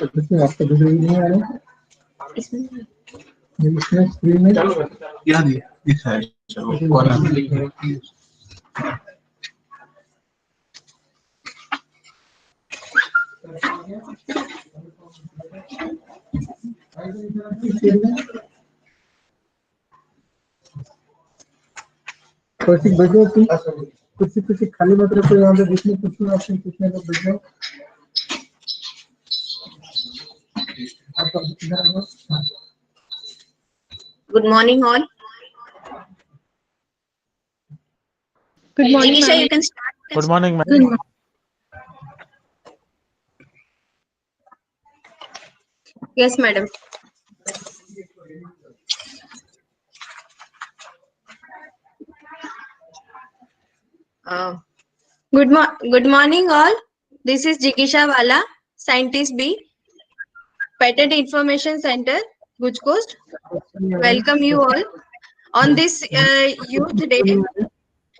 इसमें आपका दूसरा नहीं आ रहा है, इसमें स्क्रीन में क्या दिखा है? चलो कॉर्नर में लिख है। कुछ बैठो तुम, कुछ खाली मत रखो यहाँ पे, जिसमें कुछ ऑप्शन पूछने को बैठो। Good morning, all. Good morning, Jigisha, ma'am. you can start. Good morning, ma'am. Yes, madam. Good morning, all. This is Jigisha Wala, Scientist B, Patent Information Center, GUJCOST. Welcome you all on this Youth Day,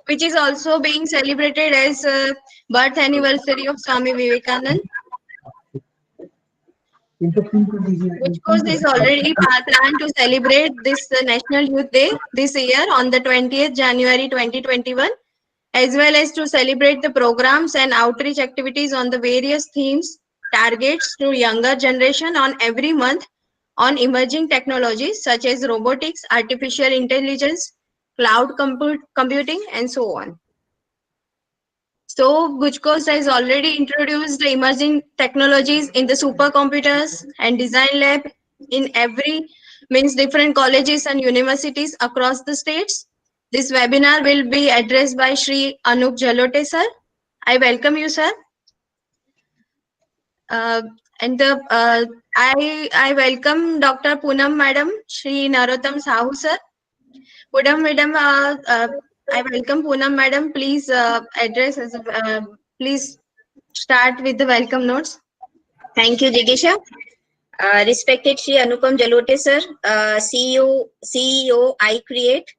which is also being celebrated as birth anniversary of Swami Vivekanand. GUJCOST is already planned to celebrate this National Youth Day this year on the 20th January 2021, as well as to celebrate the programs and outreach activities on the various themes, targets to younger generation on every month on emerging technologies such as robotics, artificial intelligence, cloud computing, and so on. So GUJCOST has already introduced the emerging technologies in the supercomputers and design lab in different colleges and universities across the states. This webinar will be addressed by Shri Anup Jalote sir. I welcome you, sir. I welcome Dr. Poonam madam, Shri Narottam Sahu sir. Poonam madam, I welcome Poonam madam. Please please start with the welcome notes. Thank you, Jigisha. Respected Shri Anupam Jalote sir, CEO I Create.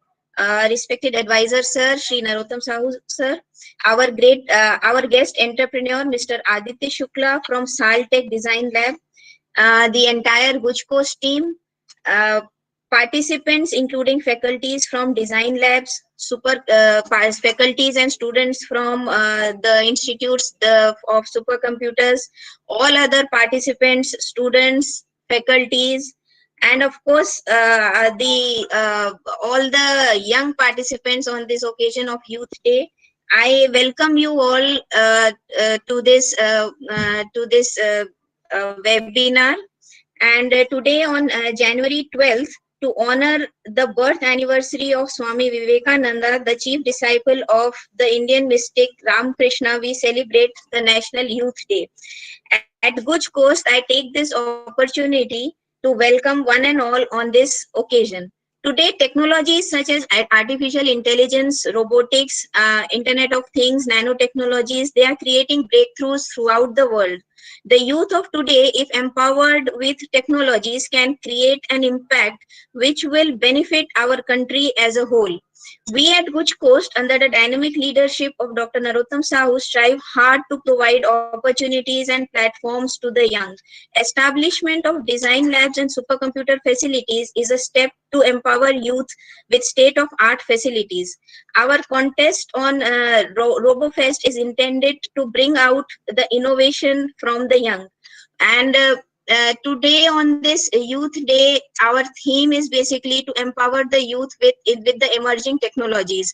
Respected advisor sir, Shri Narottam Sahu sir. Our guest entrepreneur, Mr. Aditya Shukla from Saltech Design Lab. The entire GUJCOST team. Participants including faculties from design labs, faculties and students from the institutes of supercomputers, all other participants, students, faculties, and of course all the young participants on this occasion of Youth Day. I welcome you all to this webinar, and today on January 12th, to honor the birth anniversary of Swami Vivekananda, the chief disciple of the Indian mystic Ramakrishna, we celebrate the National Youth Day. At GUJCOST, I take this opportunity to welcome one and all on this occasion. Today, technologies such as artificial intelligence, robotics, Internet of Things, nanotechnologies, they are creating breakthroughs throughout the world. The youth of today, if empowered with technologies, can create an impact which will benefit our country as a whole. We at GUJCOST, under the dynamic leadership of Dr. Narottam Sahu, strive hard to provide opportunities and platforms to the young. Establishment of design labs and supercomputer facilities is a step to empower youth with state-of-art facilities. Our contest on RoboFest is intended to bring out the innovation from the young. And today on this Youth Day, our theme is basically to empower the youth with the emerging technologies.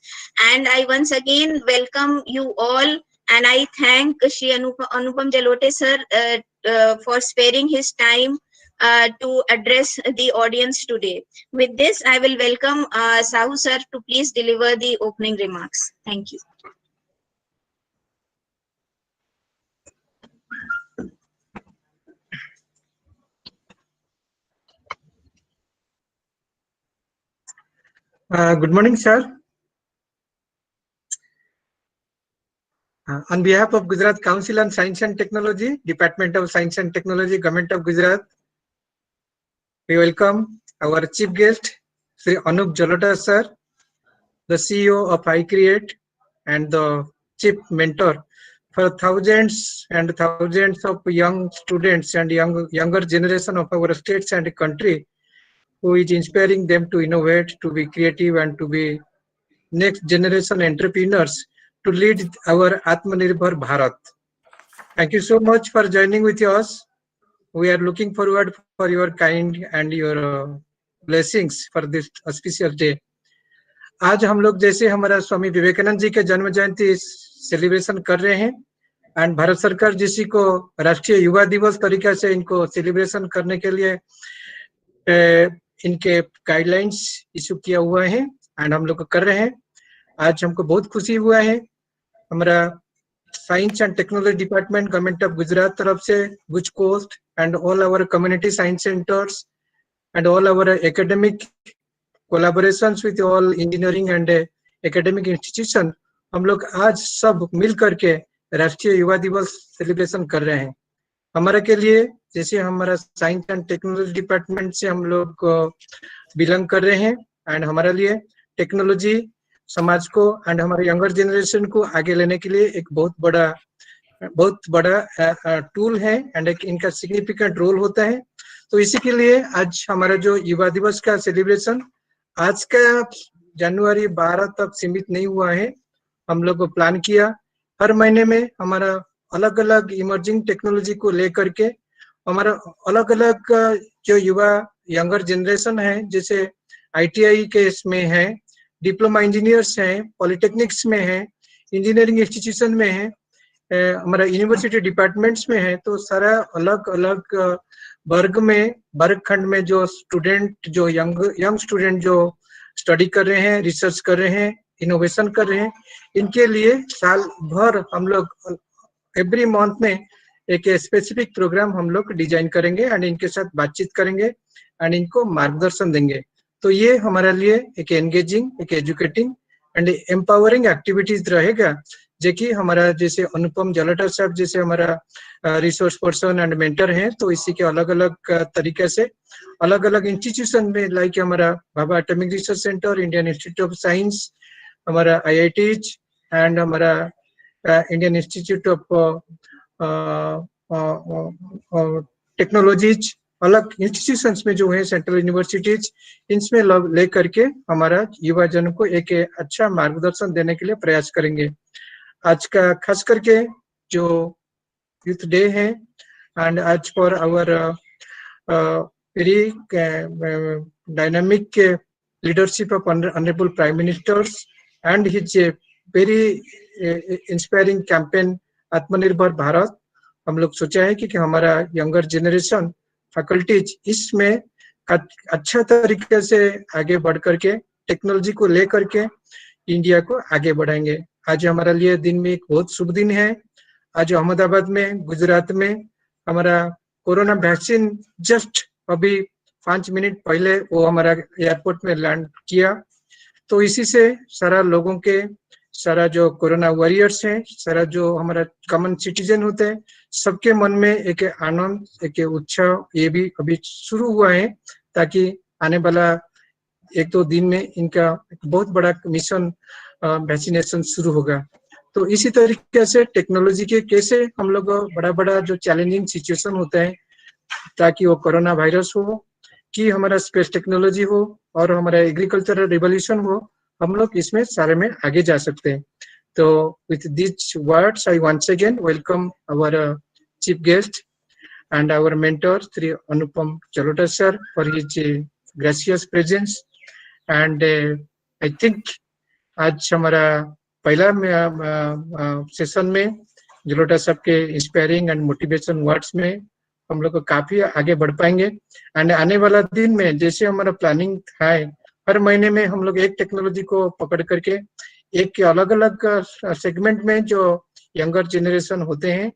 And I once again welcome you all, and I thank Shri Anupam Jalote sir for sparing his time to address the audience today. With this, I will welcome Sahu sir to please deliver the opening remarks. Thank you. Good morning, sir. On behalf of Gujarat Council on Science and Technology, Department of Science and Technology, Government of Gujarat, we welcome our chief guest, Sri Anup Jalota sir, the CEO of I Create and the chief mentor for thousands and thousands of young students and younger generation of our states and country, who is inspiring them to innovate, to be creative, and to be next generation entrepreneurs to lead our Atmanirbhar Bharat. Thank you so much for joining with us. We are looking forward for your kind and your blessings for this auspicious day. आज हम लोग जैसे हमारा स्वामी विवेकानंद जी के जन्म जयंती celebration कर रहे हैं, एंड भारत सरकार जिसी को राष्ट्रीय युवा दिवस तरीके से इनको सेलिब्रेशन करने के लिए इनके गाइडलाइंस इशू किया हुआ है, एंड हम लोग कर रहे हैं. आज हमको बहुत खुशी हुआ है. हमारा science and technology department government of Gujarat तरफ से गुज कोस्ट and all our community science centres and all our academic collaborations with all engineering and academic institution, हम लोग आज सब मिल करके राष्ट्रीय युवा दिवस सेलिब्रेशन कर रहे हैं. हमारे के लिए जैसे हमारा साइंस एंड टेक्नोलॉजी डिपार्टमेंट से हम लोग बिलोंग कर रहे हैं, एंड हमारे लिए टेक्नोलॉजी समाज को एंड हमारे यंगर जनरेशन को आगे लेने के लिए एक बहुत बड़ा टूल है, एंड एक इनका सिग्निफिकेंट रोल होता है. तो इसी के लिए आज हमारा जो युवा दिवस का सेलिब्रेशन आज का जनवरी 12 तक सीमित नहीं हुआ है. हम लोग को प्लान किया हर महीने में हमारा अलग अलग इमर्जिंग टेक्नोलॉजी को लेकर के हमारा अलग अलग जो युवा यंगर जनरेशन है, जैसे ITI के इसमें है, डिप्लोमा इंजीनियर्स हैं, पॉलिटेक्निक्स में है, इंजीनियरिंग इंस्टीट्यूशन में है, हमारा यूनिवर्सिटी डिपार्टमेंट्स में है. तो सारा अलग अलग वर्ग खंड में जो स्टूडेंट, जो यंग स्टूडेंट जो स्टडी कर रहे हैं, रिसर्च कर रहे हैं, इनोवेशन कर रहे हैं, इनके लिए साल भर हम लोग एवरी मंथ में एक स्पेसिफिक प्रोग्राम हम लोग डिजाइन करेंगे एंड इनके साथ बातचीत करेंगे एंड इनको मार्गदर्शन देंगे. तो ये हमारे लिए एक एंगेजिंग, एक एजुकेटिंग एंड एम्पावरिंग एक्टिविटीज रहेगा, जो कि हमारा जैसे अनुपम जलोटा साहब जैसे हमारा रिसोर्स पर्सन एंड मेंटर हैं, तो इसी के अलग अलग तरीके से अलग अलग इंस्टीट्यूशन में, लाइक हमारा Bhabha atomic research centre, Indian institute of science, हमारा IITs एंड हमारा इंडियन इंस्टीट्यूट ऑफ टेक्नोलॉजीज, अलग इंस्टीट्यूशंस में जो है सेंट्रल यूनिवर्सिटीज, इनमें ले करके हमारा युवा जन को एक अच्छा मार्गदर्शन देने के लिए प्रयास करेंगे. आज का खास करके जो यूथ डे है, एंड आज for our very dynamic leadership of honourable prime ministers and his very inspiring campaign Atmanirbhar Bharat, हम लोग सोचा है कि हमारा यंगर जनरेशन फैकल्टीज इसमें अच्छा तरीके से आगे बढ़ करके टेक्नोलॉजी को लेकर के इंडिया को आगे बढ़ाएंगे. आज हमारे लिए दिन में एक बहुत शुभ दिन है. आज अहमदाबाद में, गुजरात में हमारा कोरोना वैक्सीन जस्ट अभी 5 मिनट पहले वो हमारा एयरपोर्ट में लैंड किया. तो इसी से सारा लोगों के, सारा जो कोरोना वॉरियर्स हैं, सारा जो हमारा कॉमन सिटीजन होते हैं, सबके मन में एक आनंद, एक उत्साह ये भी अभी शुरू हुआ है, ताकि आने वाला 1-2 दिन में इनका एक बहुत बड़ा मिशन वैक्सीनेशन शुरू होगा. तो इसी तरीके से टेक्नोलॉजी के कैसे हम लोग बड़ा जो चैलेंजिंग सिचुएशन होता है, ताकि वो कोरोना वायरस हो, कि हमारा स्पेस टेक्नोलॉजी हो, और हमारा एग्रीकल्चरल रिवॉल्यूशन हो, हम लोग इसमें सारे में आगे जा सकते हैं. तो with this words I once again welcome our chief guest and our mentor Sri Anupam Jalota sir for his gracious presence. And I think आज हमारा पहला सेशन में जलोटा साहब के इंस्पायरिंग एंड मोटिवेशन वर्ड्स में हम लोग काफी आगे बढ़ पाएंगे. एंड आने वाला दिन में जैसे हमारा प्लानिंग है, हर महीने में हम लोग एक टेक्नोलॉजी को पकड़ करके एक अलग अलग सेगमेंट में जो यंगर जनरेशन होते हैं,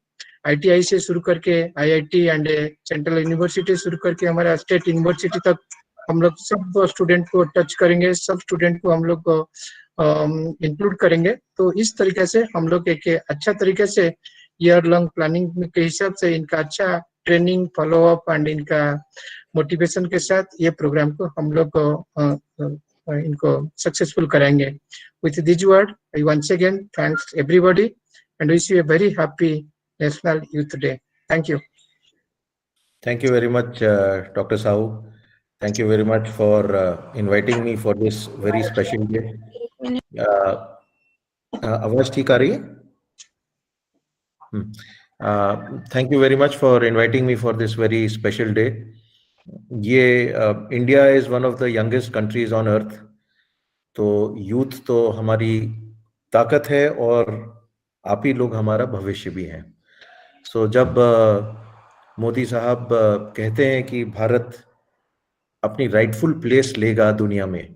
ITI से शुरू करके IIT एंड सेंट्रल यूनिवर्सिटी शुरू करके हमारा स्टेट यूनिवर्सिटी तक हम लोग सब स्टूडेंट को टच करेंगे, सब स्टूडेंट को हम लोग इंक्लूड करेंगे. तो इस तरीके से हम लोग एक अच्छा तरीके से ईयर लॉन्ग प्लानिंग के हिसाब से इनका अच्छा ट्रेनिंग, फॉलोअप एंड इनका मोटिवेशन के साथ ये प्रोग्राम को हम लोग इनको सक्सेसफुल कराएंगे. With this word, I once again thanks everybody and wish you a very happy National Youth Day. Thank you. Thank you very much, Dr. Sahu. Thank you very much for inviting me for this very special day. आवाज ठीक आ रही है? Thank you very much for inviting me for this very special day. India is one of the youngest countries on earth. तो youth तो हमारी ताकत है और आप ही लोग हमारा भविष्य भी हैं. सो जब मोदी साहब कहते हैं कि भारत अपनी राइटफुल प्लेस लेगा दुनिया में,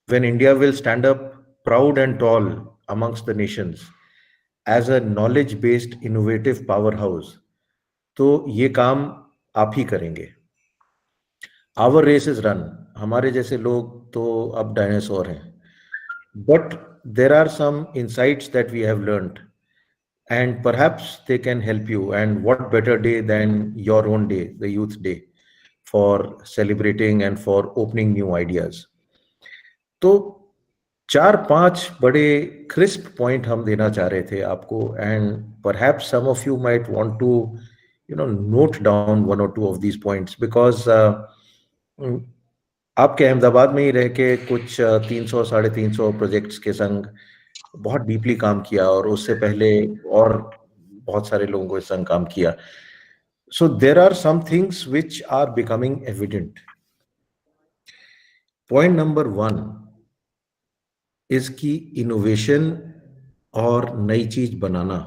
when India will stand up proud and tall amongst the nations as a knowledge-based innovative powerhouse, तो ये काम आप ही करेंगे. Our race is run. हमारे जैसे लोग तो अब डायनासोर हैं. But there are some insights that we have learned, and perhaps they can help you. And what better day than your own day, the Youth Day, for celebrating and for opening new ideas. तो 4-5 बड़े crisp point हम देना चाह रहे थे आपको, and perhaps some of you might want to, note down 1 or 2 of these points, because आपके अहमदाबाद में ही रह के कुछ 300-350 प्रोजेक्ट्स के संग बहुत डीपली काम किया, और उससे पहले और बहुत सारे लोगों को इस संग काम किया. So there are some things which are becoming evident. Point number 1 is कि इनोवेशन और नई चीज बनाना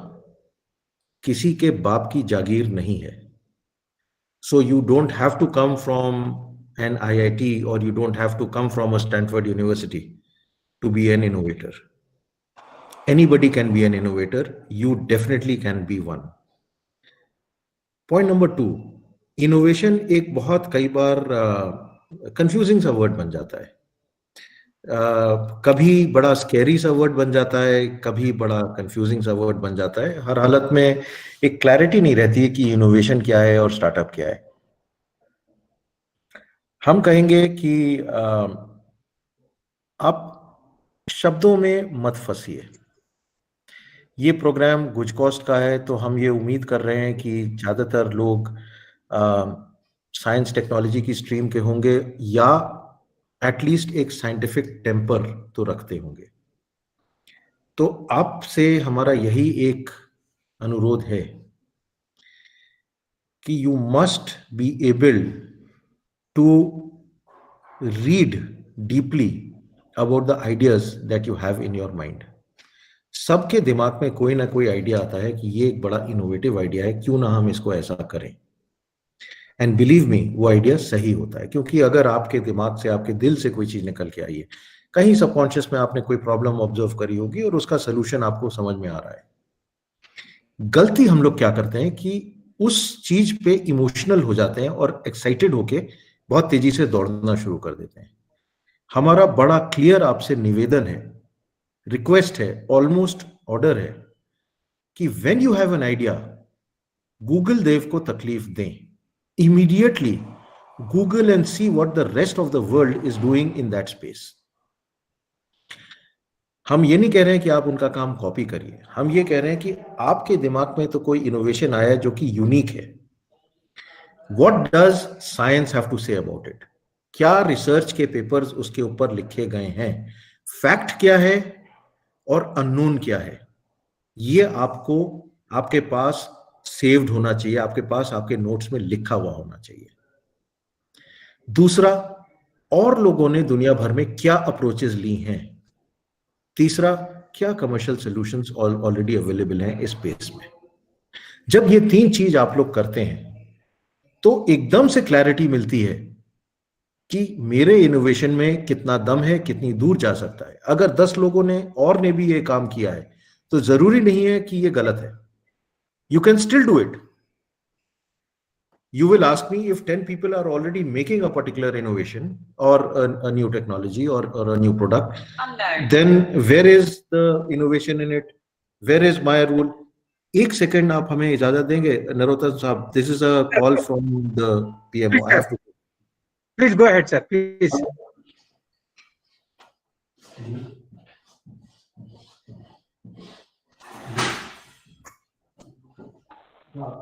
किसी के बाप की जागीर नहीं है. So you don't have to come from an IIT or you don't have to come from a Stanford University to be an innovator. Anybody can be an innovator. You definitely can be one. Point number 2, innovation एक बहुत कई बार confusing सा word बन जाता है. कभी बड़ा scary सा वर्ड बन जाता है, कभी बड़ा कंफ्यूजिंग सा वर्ड बन जाता है. हर हालत में एक क्लैरिटी नहीं रहती है कि इनोवेशन क्या है और स्टार्टअप क्या है. हम कहेंगे कि आप शब्दों में मत फंसिए. ये प्रोग्राम गुजकॉस्ट का है, तो हम ये उम्मीद कर रहे हैं कि ज्यादातर लोग साइंस टेक्नोलॉजी की स्ट्रीम के होंगे, या एटलीस्ट एक साइंटिफिक टेम्पर तो रखते होंगे. तो आपसे हमारा यही एक अनुरोध है कि you must be able to read deeply about the ideas that you have in your mind. सबके दिमाग में कोई ना कोई आइडिया आता है कि ये एक बड़ा इनोवेटिव आइडिया है, क्यों ना हम इसको ऐसा करें. एंड बिलीव मी, वो आइडिया सही होता है, क्योंकि अगर आपके दिमाग से, आपके दिल से कोई चीज निकल के आई है, कहीं सबकॉन्शियस में आपने कोई प्रॉब्लम ऑब्जर्व करी होगी और उसका सोल्यूशन आपको समझ में आ रहा है. गलती हम लोग क्या करते हैं कि उस चीज पे इमोशनल हो जाते हैं और एक्साइटेड होके बहुत तेजी से दौड़ना शुरू कर देते हैं. हमारा बड़ा क्लियर आपसे निवेदन है, रिक्वेस्ट है, ऑलमोस्ट ऑर्डर है कि when you have an idea, Google देव को तकलीफ दें. Immediately Google and see what the rest of the world is doing in that space. हम ये नहीं कह रहे हैं कि आप उनका काम कॉपी करिए, हम ये कह रहे हैं कि आपके दिमाग में तो कोई इनोवेशन आया है जो कि यूनिक है. What does science have to say about it? क्या रिसर्च के पेपर्स उसके ऊपर लिखे गए हैं, फैक्ट क्या है और अननोन क्या है, ये आपको आपके पास सेव्ड होना चाहिए, आपके पास आपके नोट्स में लिखा हुआ होना चाहिए. दूसरा, और लोगों ने दुनिया भर में क्या अप्रोचेस ली हैं. तीसरा, क्या कमर्शियल सॉल्यूशंस ऑलरेडी अवेलेबल हैं इस स्पेस में. जब ये 3 चीज आप लोग करते हैं तो एकदम से क्लैरिटी मिलती है कि मेरे इनोवेशन में कितना दम है, कितनी दूर जा सकता है. अगर 10 लोगों ने और ने भी ये काम किया है तो जरूरी नहीं है कि ये गलत है. You can still do it. You will ask me, if 10 people are already making a particular innovation or a new technology or a new product, then where is the innovation in it? Where is my rule? एक second आप हमें इजाजत देंगे नरोत्तम साहब? This is a call from the PMO. I have to. Please go ahead, sir. Please. हाँ,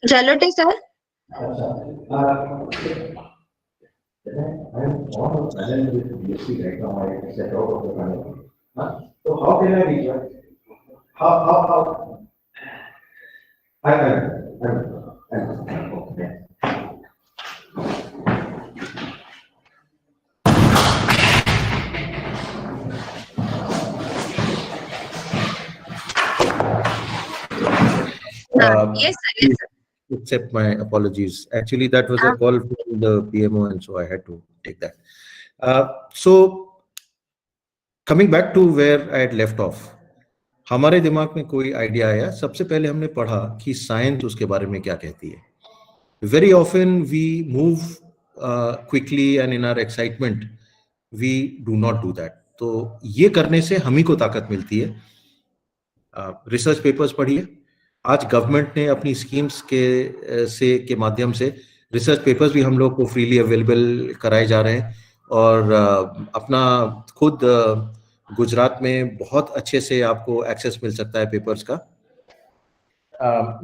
जलोटे sir. So how can I reach out? How? Okay. Yes, sir. Yes, sir. Accept my apologies. Actually, that was a call from the PMO, and so I had to take that. So, coming back to where I had left off, हमारे दिमाग में कोई idea आया. सबसे पहले हमने पढ़ा कि साइंस उसके बारे में क्या कहती है. Very often we move quickly and in our excitement we do not do that. तो ये करने से हम ही को ताकत मिलती है. रिसर्च पेपर्स पढ़िए. आज गवर्नमेंट ने अपनी स्कीम्स के माध्यम से रिसर्च पेपर्स भी हम लोग को फ्रीली अवेलेबल कराए जा रहे हैं और अपना खुद गुजरात में बहुत अच्छे से आपको एक्सेस मिल सकता है पेपर्स का.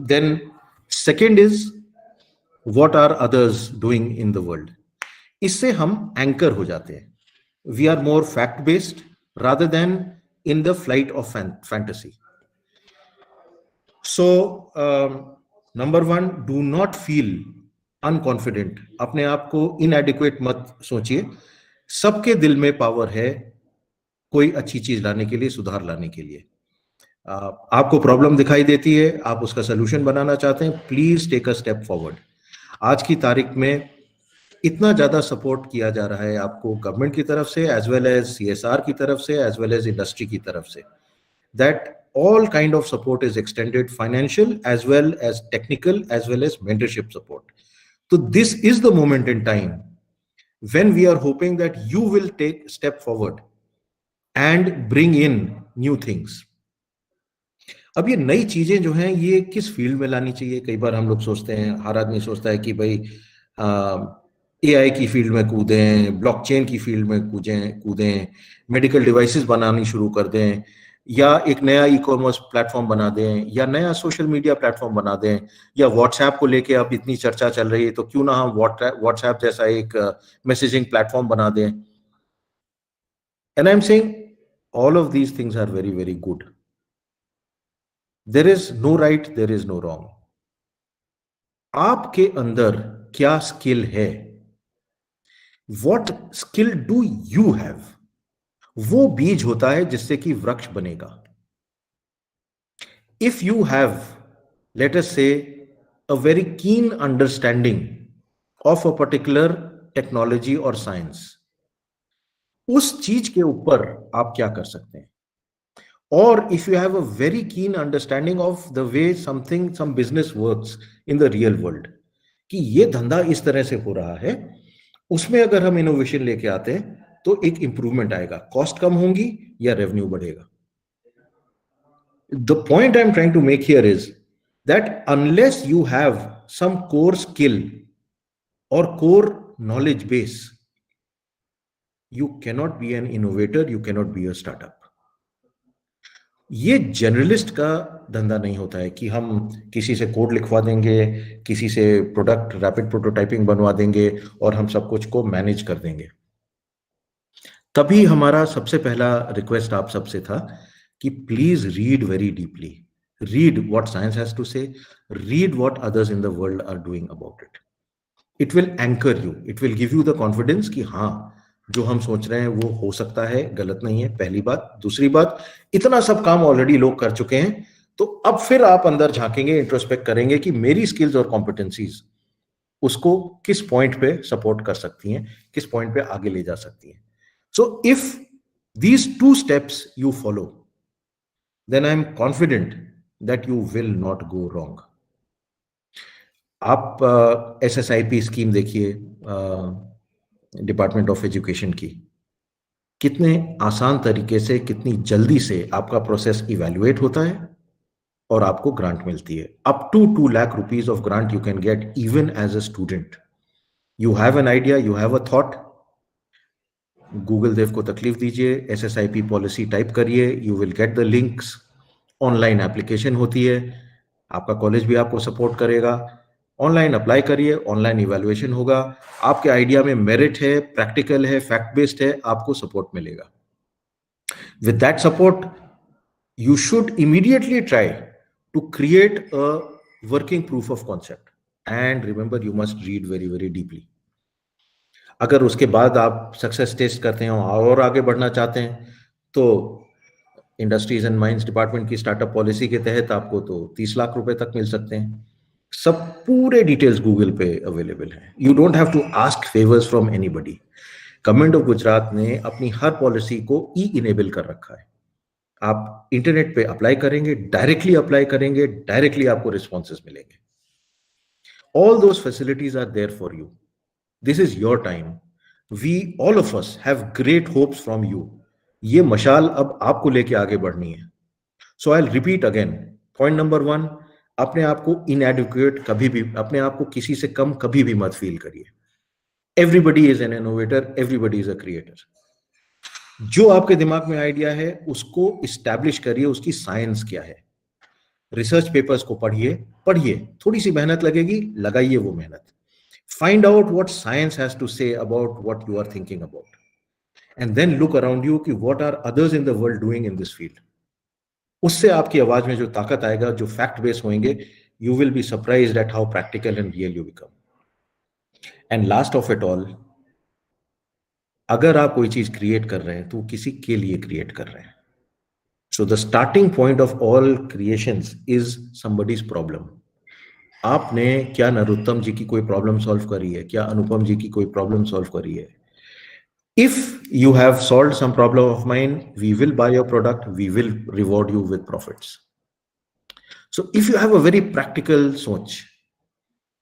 Then second is what are others doing in the world. इससे हम एंकर हो जाते हैं. We are more fact based rather than in the flight of fantasy. So, number one, do not feel unconfident. अपने आप को inadequate मत सोचिए. सबके दिल में पावर है कोई अच्छी चीज लाने के लिए, सुधार लाने के लिए. आपको प्रॉब्लम दिखाई देती है, आप उसका सोल्यूशन बनाना चाहते हैं, please take a step forward. आज की तारीख में इतना ज्यादा सपोर्ट किया जा रहा है आपको गवर्नमेंट की तरफ से, एज वेल एज CSR की तरफ से, एज वेल एज इंडस्ट्री की तरफ से, that all kind of support is extended, financial as well as technical as well as mentorship support. So this is the moment in time when we are hoping that you will take a step forward and bring in new things. अब ये नई चीजें जो हैं ये किस field में लानी चाहिए. कई बार हम लोग सोचते हैं, हर आदमी सोचता है कि भाई AI की फील्ड में कूदें, ब्लॉकचेन की फील्ड में कूदें, मेडिकल डिवाइसेस बनानी शुरू कर दें, या एक नया ई-कॉमर्स प्लेटफॉर्म बना दें, या नया सोशल मीडिया प्लेटफॉर्म बना दें, या व्हाट्सएप को लेके अब इतनी चर्चा चल रही है तो क्यों ना हम व्हाट्सएप जैसा एक मैसेजिंग प्लेटफॉर्म बना दें. And I am saying all of these things are very very good. There is no right, there is no wrong. आपके अंदर क्या स्किल है, what skill do you have, वो बीज होता है जिससे कि वृक्ष बनेगा. If you have, let us say, a very keen understanding of a particular technology और साइंस, उस चीज के ऊपर आप क्या कर सकते हैं. और if you have a very keen understanding of the way some business works in the real world, कि ये धंधा इस तरह से हो रहा है, उसमें अगर हम इनोवेशन लेके आते हैं तो एक इंप्रूवमेंट आएगा, कॉस्ट कम होंगी या रेवेन्यू बढ़ेगा. The point I am trying to make here is that unless you have some core skill और core knowledge base, you cannot be an innovator, you cannot be a startup. ये journalist का धंधा नहीं होता है कि हम किसी से कोड लिखवा देंगे, किसी से प्रोडक्ट रैपिड प्रोटोटाइपिंग बनवा देंगे और हम सब कुछ को मैनेज कर देंगे. तभी हमारा सबसे पहला रिक्वेस्ट आप सबसे था कि please read very deeply, read what science has to say, read what others in the world are doing about it. It will anchor you, it will give you the confidence कि हाँ जो हम सोच रहे हैं वो हो सकता है, गलत नहीं है, पहली बात. दूसरी बात, इतना सब काम ऑलरेडी लोग कर चुके हैं, तो अब फिर आप अंदर झांकेंगे, इंट्रोस्पेक्ट करेंगे कि मेरी स्किल्स और कॉम्पिटेंसीज उसको किस पॉइंट पे सपोर्ट कर सकती हैं, किस पॉइंट पे आगे ले जा सकती हैं. So if these 2 steps you follow, then I am confident that you will not go wrong. आप SSIP स्कीम देखिए डिपार्टमेंट ऑफ एजुकेशन की, कितने आसान तरीके से, कितनी जल्दी से आपका प्रोसेस इवैल्यूएट होता है और आपको ग्रांट मिलती है. Up to 2 lakh rupees of grant you can get even as a student. You have an idea, you have a thought, Google देव को तकलीफ दीजिए, SSIP पॉलिसी टाइप करिए, you will get the links. Online application होती है, आपका college भी आपको सपोर्ट करेगा. ऑनलाइन अप्लाई करिए, ऑनलाइन इवैल्यूएशन होगा, आपके आइडिया में मेरिट है, प्रैक्टिकल है, फैक्ट बेस्ड है, आपको सपोर्ट मिलेगा. With that support you should immediately try to create a working proof of concept, and remember you must read very very deeply. अगर उसके बाद आप सक्सेस टेस्ट करते हैं और आगे बढ़ना चाहते हैं तो इंडस्ट्रीज एंड माइंस डिपार्टमेंट की स्टार्टअप पॉलिसी के तहत आपको तो 30 लाख रुपए तक मिल सकते हैं. सब पूरे डिटेल्स गूगल पे अवेलेबल हैं. You don't have to ask favours from anybody. Government of Gujarat ने अपनी हर पॉलिसी को इनेबल कर रखा है. आप इंटरनेट पे अप्लाई करेंगे, डायरेक्टली अप्लाई करेंगे, डायरेक्टली आपको रिस्पॉन्सेस मिलेंगे. All those facilities are there for you. This is your time. We all of us have great hopes from you. ये मशाल अब आपको लेके आगे बढ़नी है. So I will repeat again. Point number 1, अपने आप को इनएडिक्वेट कभी भी, अपने आप को किसी से कम कभी भी मत फील करिए. Everybody is an innovator, everybody is a creator. जो आपके दिमाग में आइडिया है उसको इस्टेब्लिश करिए, उसकी साइंस क्या है. रिसर्च पेपर्स को पढ़िए, थोड़ी सी मेहनत लगेगी, लगाइए वो मेहनत. Find out what science has to say about what you are thinking about, and then look around you कि what are others in the world doing in this field. उससे आपकी आवाज में जो ताकत आएगा, जो फैक्ट बेस होंगे, you will be surprised at how practical and real you become. And last of it all, अगर आप कोई चीज क्रिएट कर रहे हैं तो किसी के लिए क्रिएट कर रहे हैं. So the starting point of all creations is somebody's problem. आपने क्या नरोत्तम जी की कोई प्रॉब्लम सॉल्व करी है, क्या अनुपम जी की कोई प्रॉब्लम सॉल्व करी है? If you have solved some problem of mine, we will buy your product, we will reward you with profits. So if you have a very practical सोच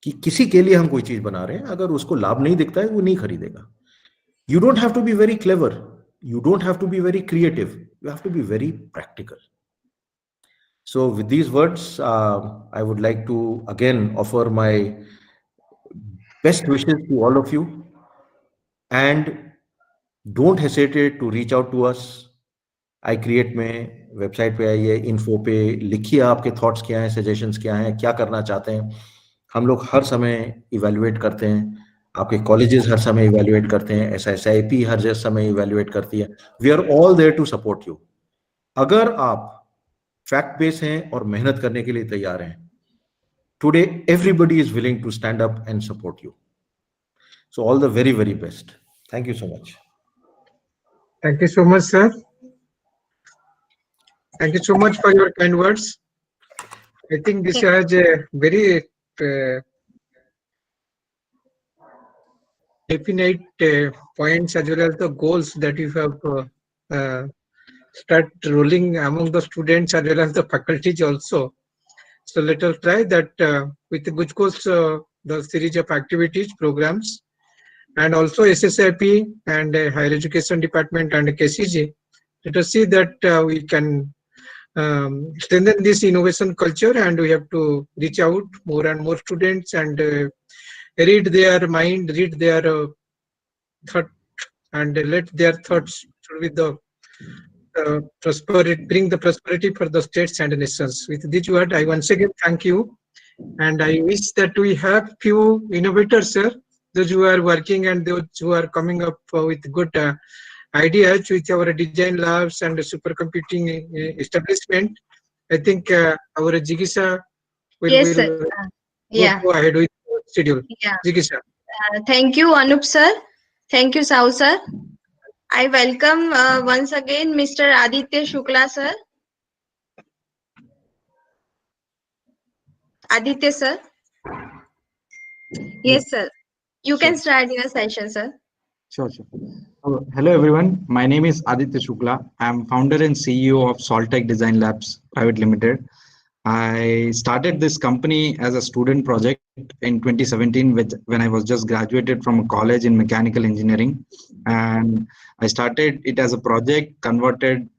कि किसी के लिए हम कोई चीज बना रहे हैं, अगर उसको लाभ नहीं दिखता है वो नहीं खरीदेगा. You don't have to be very clever. You don't have to be very creative. You have to be very practical. So with these words, I would like to again offer my best wishes to all of you. And don't hesitate to reach out to us. iCreate में website पे आइए, info पे लिखिए आपके thoughts क्या हैं, suggestions क्या हैं, क्या करना चाहते हैं. हम लोग हर समय इवैल्यूएट करते हैं, आपके कॉलेजेस हर समय इवैल्यूएट करते हैं, SSIP हर समय इवैल्यूएट करती है. We are all there to support you. अगर आप फैक्ट बेस हैं और मेहनत करने के लिए तैयार हैं, today everybody is willing to stand up and support you. So all the very very best. Thank you so much. Thank you so much, sir. Thank you so much for your kind words. I think this has a very definite points as well as the goals that you have start rolling among the students as well as the faculties also. So let us try that with the GUJCOST, the series of activities, programs, and also SSIP and Higher Education Department and KCG. Let us see that we can strengthen this innovation culture, and we have to reach out more and more students and read their mind, read their thought, and let their thoughts with the prosperity, bring the prosperity for the states and nations. With this word, I once again thank you, and I wish that we have few innovators, sir, those who are working and those who are coming up with good ideas with our design labs and supercomputing establishment. I think our Jigisa Yes, sir. will Yeah, go ahead with the schedule. yeah. Jigisa. Thank you, Anup sir. Thank you, Sao sir. I welcome once again Mr. Aditya Shukla sir. Aditya sir. Yes, sir. You Sure, can start your session, sir. sure. Hello, everyone. My name is Aditya Shukla. I'm founder and CEO of Soltech Design Labs Private Limited. I started this company as a student project in 2017 when I was just graduated from a college in mechanical engineering. And I started it as a project, converted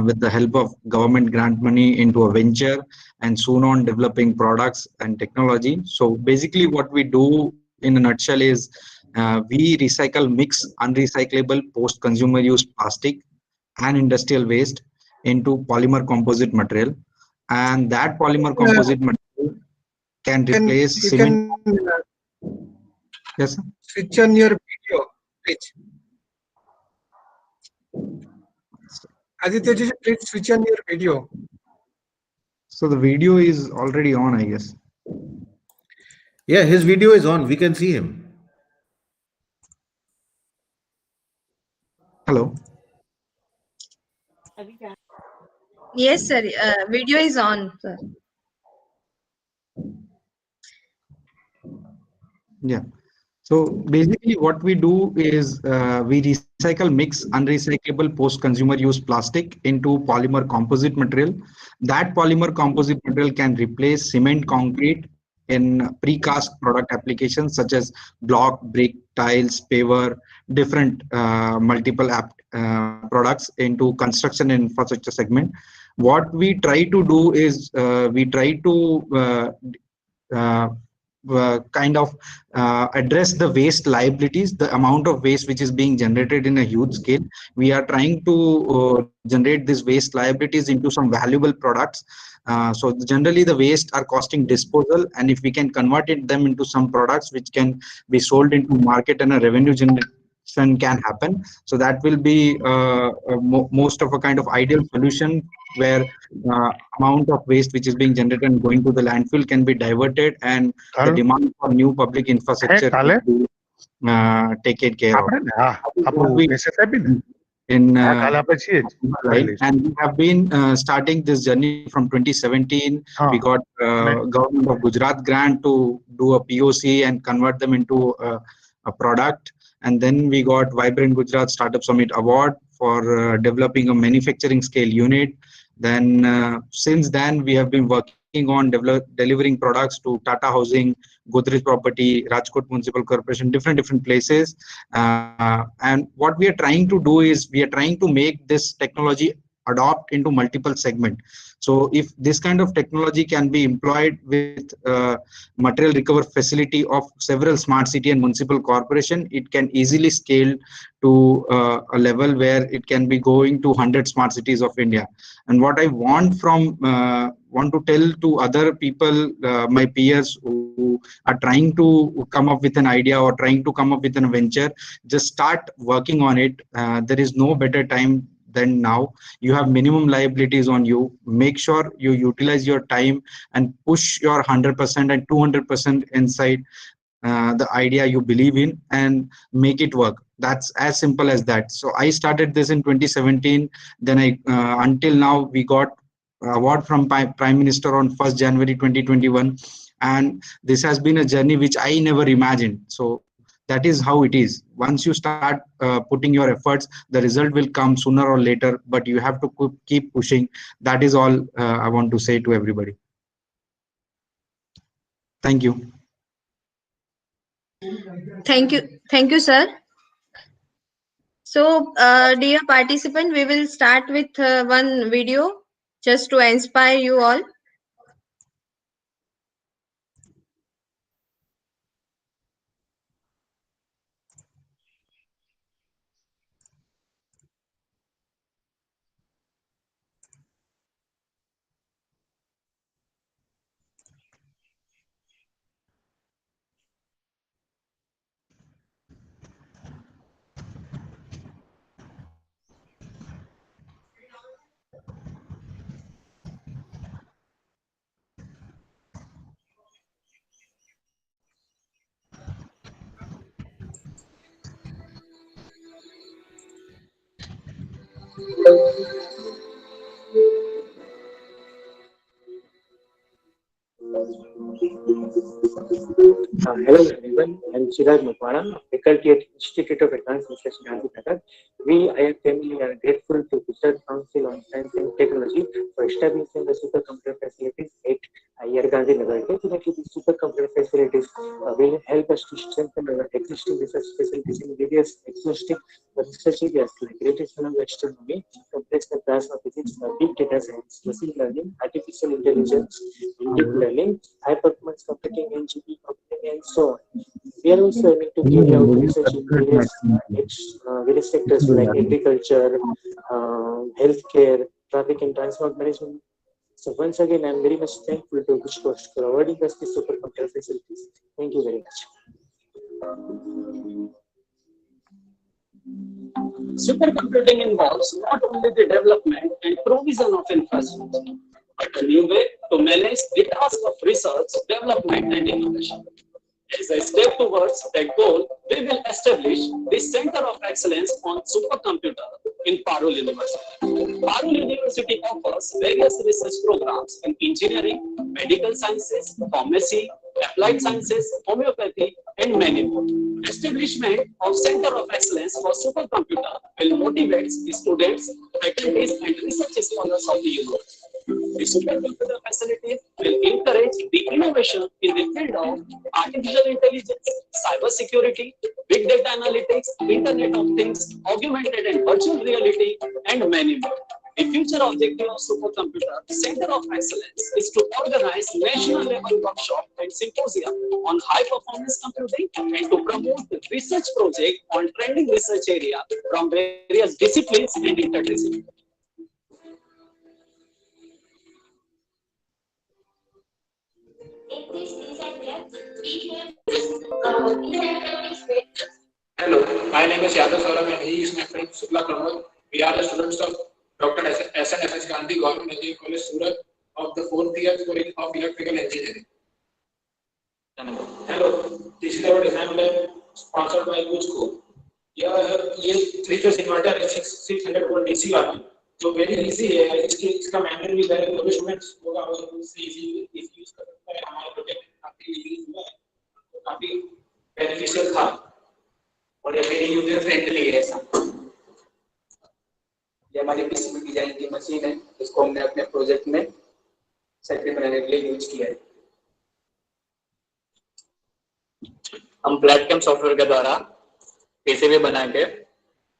with the help of government grant money into a venture, and soon on developing products and technology. So basically what we do in a nutshell is we recycle mix unrecyclable post-consumer use plastic and industrial waste into polymer composite material, and that polymer Uh, composite material can replace you cement. can Yes, sir. switch on your video, please. Aditya ji, please switch on your video. So the video is already on, I guess. Yeah, his video is on. We can see him. Hello. Yes, sir. Video is on, sir. Yeah. So basically, what we do is we recycle mix unrecyclable post-consumer use plastic into polymer composite material. That polymer composite material can replace cement, concrete in precast product applications such as block, brick, tiles, paver, different products into construction and infrastructure segment. What we try to do is we try to uh, kind of address the waste liabilities, the amount of waste which is being generated in a huge scale. We are trying to generate these waste liabilities into some valuable products. So generally the waste are costing disposal, and if we can convert them into some products which can be sold into market and a revenue generation can happen. So that will be most of a kind of ideal solution where amount of waste which is being generated and going to the landfill can be diverted, and the demand for new public infrastructure can be taken care of. What we in right, and we have been starting this journey from 2017. We got government of Gujarat grant to do a POC and convert them into a product, and then we got Vibrant Gujarat Startup Summit Award for developing a manufacturing scale unit. Then since then we have been working on delivering products to Tata Housing, Godrej Property, Rajkot Municipal Corporation, different places. And what we are trying to do is we are trying to make this technology adopt into multiple segments. So if this kind of technology can be employed with material recover facility of several smart city and municipal corporation, it can easily scale to a level where it can be going to 100 smart cities of India. And what I want to tell to other people, my peers who are trying to come up with an idea or trying to come up with a venture, just start working on it. There is no better time than now. You have minimum liabilities on you. Make sure you utilize your time and push your 100% and 200% inside the idea you believe in, and make it work. That's as simple as that. So I started this in 2017. Then I until now we got award from Prime Minister on 1st January 2021, and this has been a journey which I never imagined. So that is how it is. Once you start putting your efforts, the result will come sooner or later, but you have to keep pushing. That is all I want to say to everybody. Thank you. Thank you, sir. So, dear participant, we will start with one video just to inspire you all. Hello everyone, I'm Chirag Mukwana, faculty at Institute of Advanced Research, Gandhinagar. I am family are grateful to Gujarat Council on Science and Technology for establishing the supercomputer facilities at IR Gandhinagar. Definitely, these supercomputer facilities will help us to strengthen our existing research facilities in various exhaustive research areas like radiation astronomy, complex plasma physics, big data science, machine learning, artificial intelligence, and deep learning, high performance computing, and GPU computing, and so on. We are also aiming to carry out research in various sectors like agriculture, healthcare, traffic and transport management. So once again, I'm very much thankful to GUJCOST for awarding us these supercomputer facilities. Thank you very much. Supercomputing involves not only the development and provision of infrastructure, but a new way to manage the task of research, development, and innovation. As a step towards that goal, we will establish the Center of Excellence on Supercomputer in Parul University. Parul University offers various research programs in engineering, medical sciences, pharmacy, applied sciences, homeopathy, and many more. Establishment of Center of Excellence for Supercomputer will motivate the students, faculties, and research scholars of the university. The supercomputer facility will encourage the innovation in the field of artificial intelligence, cyber security, big data analytics, Internet of Things, augmented and virtual reality, and many more. The future objective of Supercomputer Center of Excellence is to organize national level workshop and symposia on high performance computing and to promote the research project on trending research area from various disciplines and interdisciplines. Hello, my name is Yadav Saurabh and he is my friend Shukla Pramod. We are the students of Dr. S.N.S.H. Gandhi Government Engineering College, Surat of the 4th year of Electrical Engineering. Hello, this is our design lab sponsored by GUJCO. ये 3-phase inverter है 600 volt DC वाला जो very easy है इसका manual भी है तो students होगा और इससे easy यूज कर सकता है हमारे प्रोजेक्ट काफी easy हुआ है तो काफी beneficial था और ये very user friendly है ये हमारी पीसीबी डिजाइन की मशीन है इसको हमने अपने प्रोजेक्ट में सर्किट बनाने के लिए यूज किया है हम प्लेटफॉर्म सॉफ्टवेयर के द्वारा पीसीबी बना के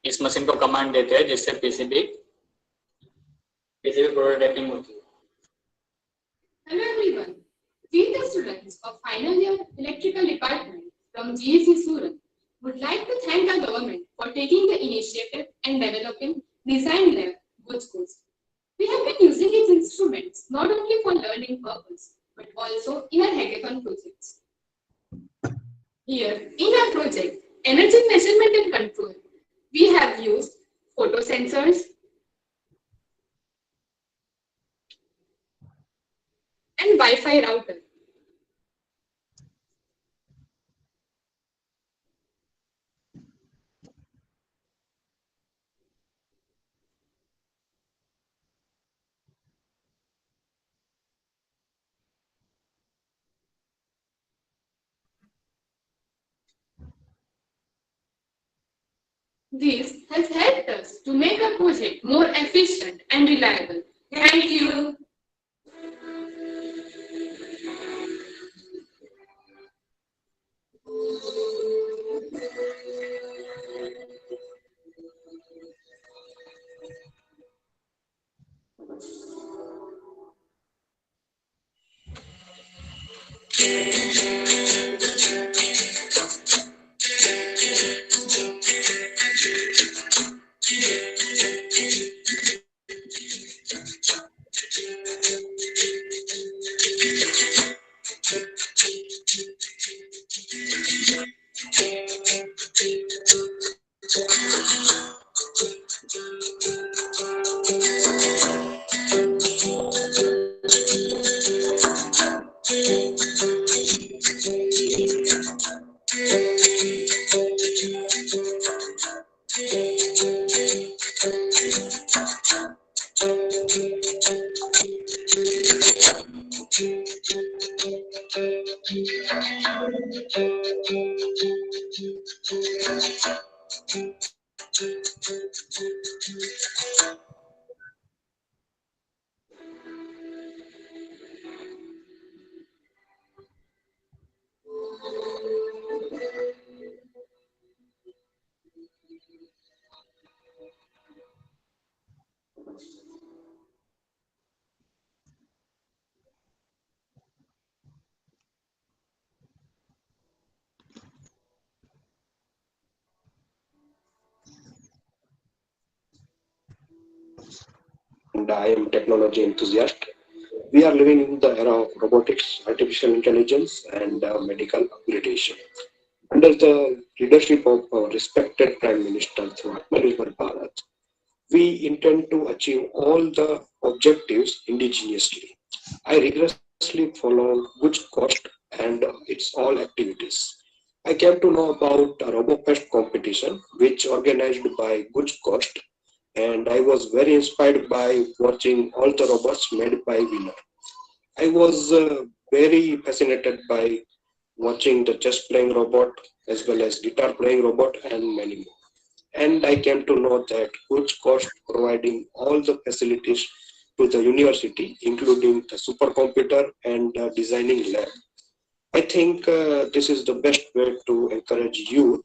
इस मशीन को कमांड देते हैं जिससे पीसीबी प्रोटोटाइपिंग होती है Hello everyone. We the students of final year electrical department from GEC Surat would like to thank our government for taking the initiative and developing design lab GUJCOST. We have been using its instruments not only for learning purpose but also in our hackathon projects. Here in our project Energy Measurement and Control, we have used photosensors and Wi-Fi router. This has helped us to make our project more efficient and reliable. Thank you. and I am technology enthusiast. We are living in the era of robotics, artificial intelligence, and medical upgradation. Under the leadership of our respected Prime Minister through Atmanirbhar Bharat, we intend to achieve all the objectives indigenously. I rigorously follow GUJCOST and its all activities. I came to know about a RoboQuest competition which organized by GUJCOST, and I was very inspired by watching all the robots made by winner. I was very fascinated by watching the chess playing robot as well as guitar playing robot and many more. And I came to know that GUJCOST providing all the facilities to the university, including the supercomputer and designing lab. I think this is the best way to encourage youth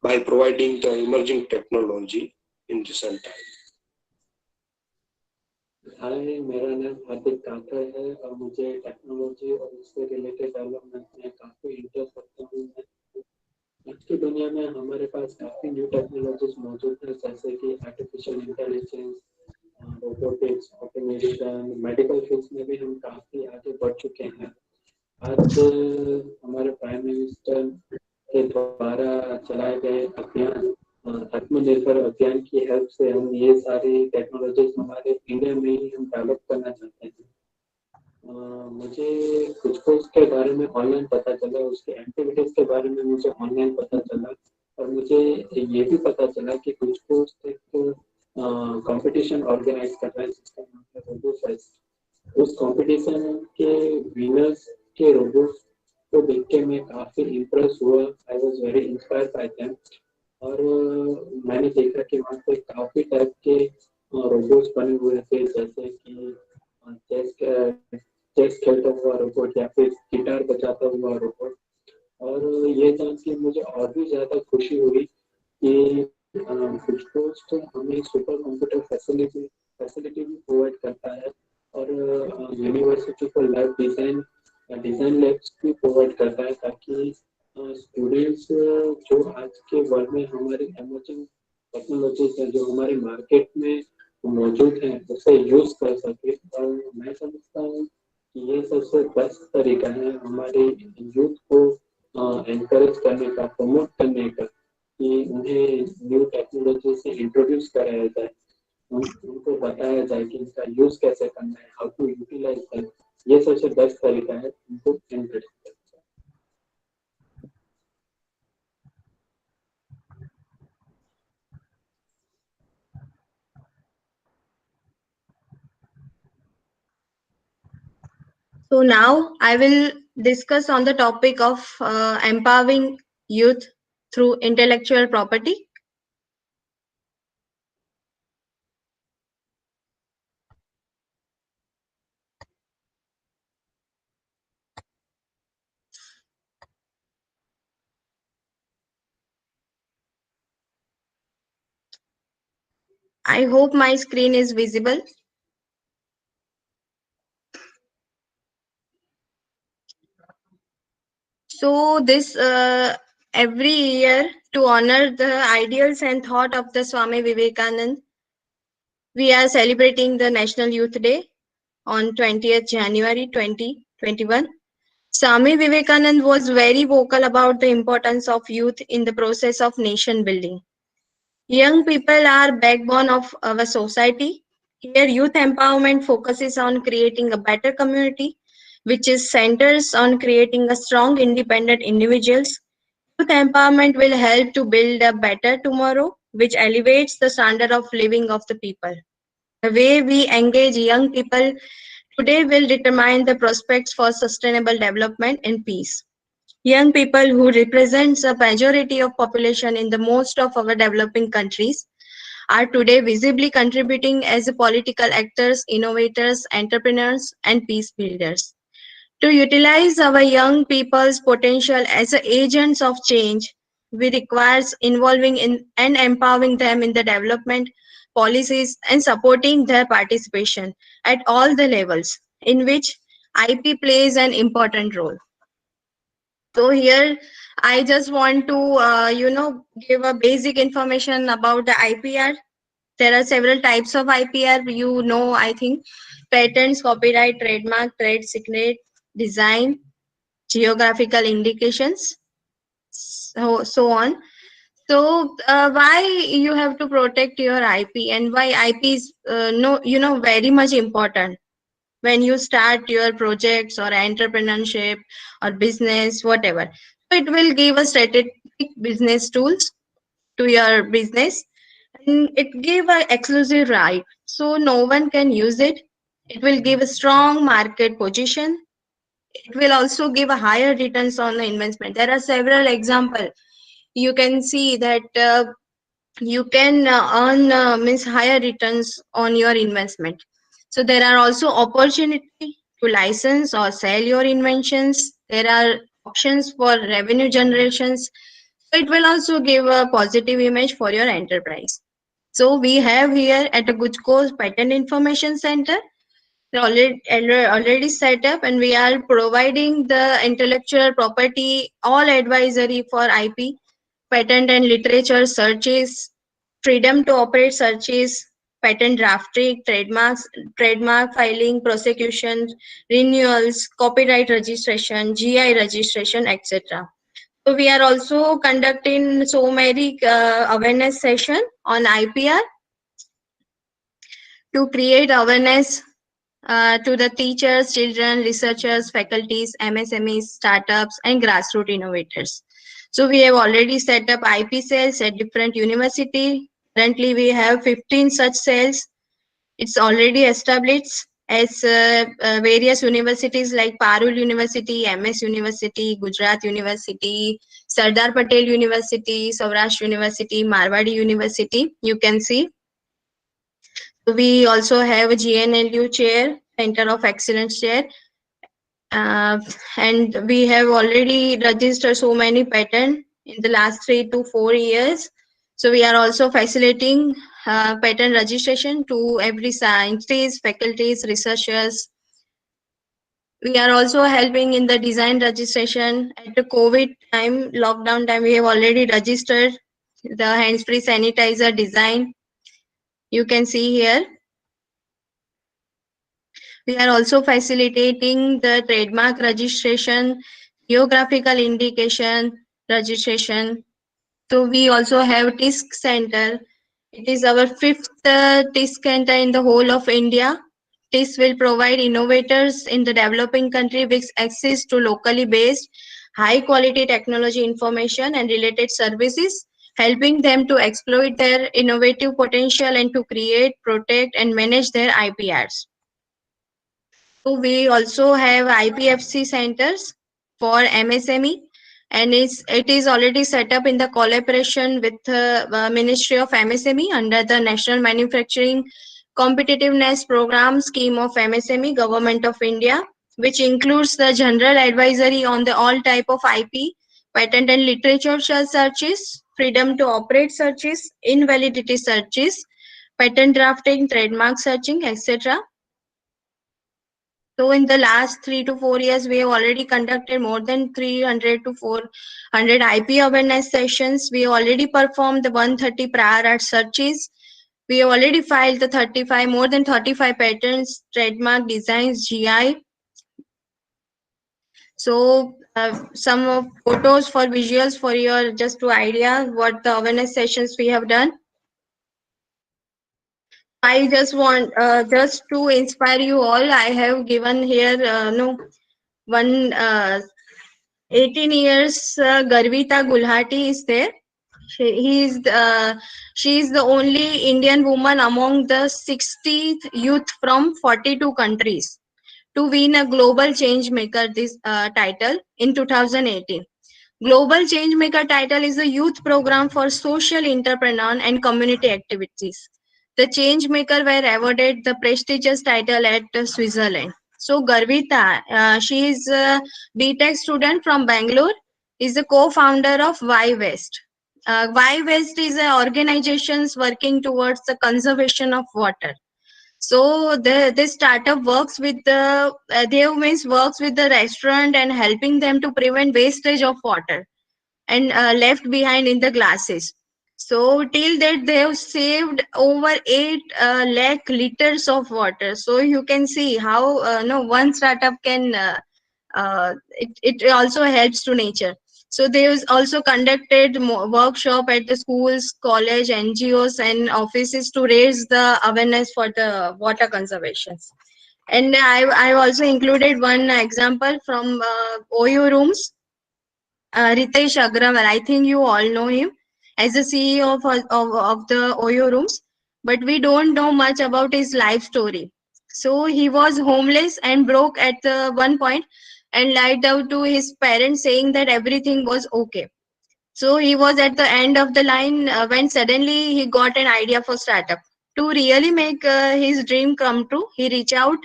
by providing the emerging technology in recent time. हाय, मेरा नाम हार्दिक काकर है और मुझे technology और उससे related development में काफ़ी interest रखता हूँ मैं। आज की दुनिया में हमारे पास काफ़ी न्यू टेक्नोलॉजीज मौजूद है, जैसे कि artificial intelligence, robotics, automation, medical fields में भी हम काफ़ी आगे बढ़ चुके हैं। आज हमारे प्राइम मिनिस्टर के द्वारा चलाए गए अभियान आत्मनिर्भर अभियान की हेल्प से हम ये सारी टेक्नोलॉजीज हमारे इंडिया में ही हम डेवलप करना चाहते हैं। मुझे कुछ के बारे में ऑनलाइन पता चला, उसके एक्टिविटीज के बारे में मुझे ऑनलाइन पता चला और मुझे ये भी पता चला कि कुछ एक कंपटीशन ऑर्गेनाइज कर रहा है जिसका नाम है रोबोफेस्ट। उस कंपटीशन के विनर्स के रोबोट्स को देख के मैं काफ़ी इम्प्रेस हुआ। I was very inspired by them और मैंने देखा कि वहाँ पे काफ़ी टाइप के रोबोट्स बने हुए थे, जैसे कि चेस खेलता हुआ रोबोट या फिर गिटार बजाता हुआ रोबोट। और ये जान के मुझे और भी ज़्यादा खुशी हुई कि GUJCOST हमें सुपर कंप्यूटर फैसिलिटी भी प्रोवाइड करता है और यूनिवर्सिटी को लैब डिज़ाइन लैब्स भी प्रोवाइड करता है ताकि स्टूडेंट्स जो आज के वर्ल्ड में हमारी इमर्जिंग टेक्नोलॉजीज है जो हमारे मार्केट में मौजूद हैं उसे यूज कर सके। और मैं समझता हूँ कि ये सबसे बेस्ट तरीका है हमारे यूथ को एनकरेज करने का, प्रमोट करने का, कि उन्हें न्यू टेक्नोलॉजी से इंट्रोड्यूस कराया जाए, उनको बताया जाए कि इसका यूज कैसे करना है, हाउ टू यूटिलाइज दैट। ये सबसे बेस्ट तरीका है उनको एनकरेज करना। So now I will discuss on the topic of empowering youth through intellectual property. I hope my screen is visible. So this every year to honor the ideals and thought of the Swami Vivekananda, we are celebrating the National Youth Day on 20th January 2021. Swami Vivekananda was very vocal about the importance of youth in the process of nation building. Young people are backbone of our society. Here, youth empowerment focuses on creating a better community, which is centers on creating a strong, independent individuals. Youth empowerment will help to build a better tomorrow, which elevates the standard of living of the people. The way we engage young people today will determine the prospects for sustainable development and peace. Young people who represents a majority of population in the most of our developing countries are today visibly contributing as political actors, innovators, entrepreneurs, and peace builders. To utilize our young people's potential as agents of change, we require involving in and empowering them in the development policies and supporting their participation at all the levels, in which IP plays an important role. So here, I just want to, give a basic information about the IPR. There are several types of IPR, you know, I think: patents, copyright, trademark, trade secret, design, geographical indications, so on. So why you have to protect your IP, and why IP is no, you know, very much important when you start your projects or entrepreneurship or business, whatever. So it will give a strategic business tools to your business, and it give a exclusive right, so no one can use it. It will give a strong market position. It will also give a higher returns on the investment. There are several examples. You can see that you can earn means higher returns on your investment. So there are also opportunity to license or sell your inventions. There are options for revenue generations. So it will also give a positive image for your enterprise. So we have here at a GUJCOST Patent Information Center, already set up, and we are providing the intellectual property all advisory for IP, patent and literature searches, freedom to operate searches, patent drafting, trademarks, trademark filing, prosecution, renewals, copyright registration, GI registration, etc. So we are also conducting so many awareness session on IPR to create awareness to the teachers, children, researchers, faculties, MSMEs, startups, and grassroots innovators. So we have already set up IP cells at different universities. Currently, we have 15 such cells. It's already established as various universities like Parul University, MS University, Gujarat University, Sardar Patel University, Saurashtra University, Marwadi University. You can see. We also have a GNLU chair, Center of Excellence chair, and we have already registered so many patents in the last 3 to 4 years. So we are also facilitating patent registration to every scientists, faculties, researchers. We are also helping in the design registration. At the COVID time, lockdown time, we have already registered the hands-free sanitizer design. You can see here. We are also facilitating the trademark registration, geographical indication registration. So we also have TISC Center. It is our 5th TISC Center in the whole of India. TISC will provide innovators in the developing country with access to locally based, high quality technology information and related services, helping them to exploit their innovative potential and to create, protect, and manage their IPRs. So we also have IPFC centers for MSME, and it is already set up in the collaboration with the Ministry of MSME under the National Manufacturing Competitiveness Program scheme of MSME, Government of India, which includes the general advisory on the all type of IP, patent and literature searches, freedom to operate searches, invalidity searches, patent drafting, trademark searching, etc. So in the last 3 to 4 years, we have already conducted more than 300 to 400 IP awareness sessions. We have already performed the 130 prior art searches. We have already filed the more than 35 patents, trademark, designs, GI. So some of photos for visuals for your just to idea what the awareness sessions we have done. I just want just to inspire you all. I have given here one 18 years Garvita Gulhati is there. She is the only Indian woman among the 60 youth from 42 countries to win a Global Change Maker this title in 2018. Global Change Maker title is a youth program for social entrepreneur and community activities. The change maker were awarded the prestigious title at Switzerland. So Garvita, she is a BTech student from Bangalore, is the co-founder of Y West. Y West is an organization working towards the conservation of water. So this startup works with works with the restaurant and helping them to prevent wastage of water and left behind in the glasses. So till that they have saved over 8 lakh liters of water. So you can see how no one startup can it also helps to nature. So they was also conducted workshop at the schools, college, NGOs and offices to raise the awareness for the water conservation. And I also included one example from OU rooms. Ritesh Agrawal, I think you all know him as the CEO of the OYO rooms, but we don't know much about his life story. So he was homeless and broke at the one point and lied out to his parents saying that everything was okay. So he was at the end of the line when suddenly he got an idea for startup. To really make his dream come true, he reached out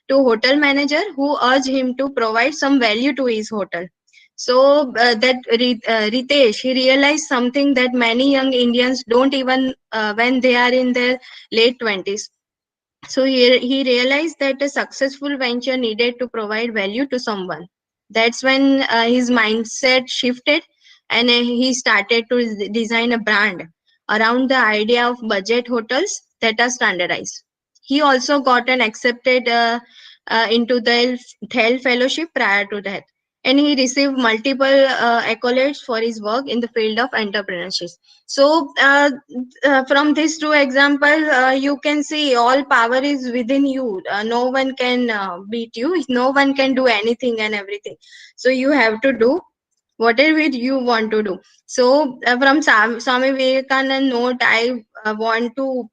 to hotel manager who urged him to provide some value to his hotel. So Ritesh, he realized something that many young Indians don't even when they are in their late 20s. So he realized that a successful venture needed to provide value to someone. That's when his mindset shifted and he started to design a brand around the idea of budget hotels that are standardized. He also got an accepted into the THEL fellowship prior to that. And he received multiple accolades for his work in the field of entrepreneurship. So from these two examples, you can see all power is within you. No one can beat you. No one can do anything and everything. So you have to do whatever you want to do. So from Swami Vivekananda note, I want to,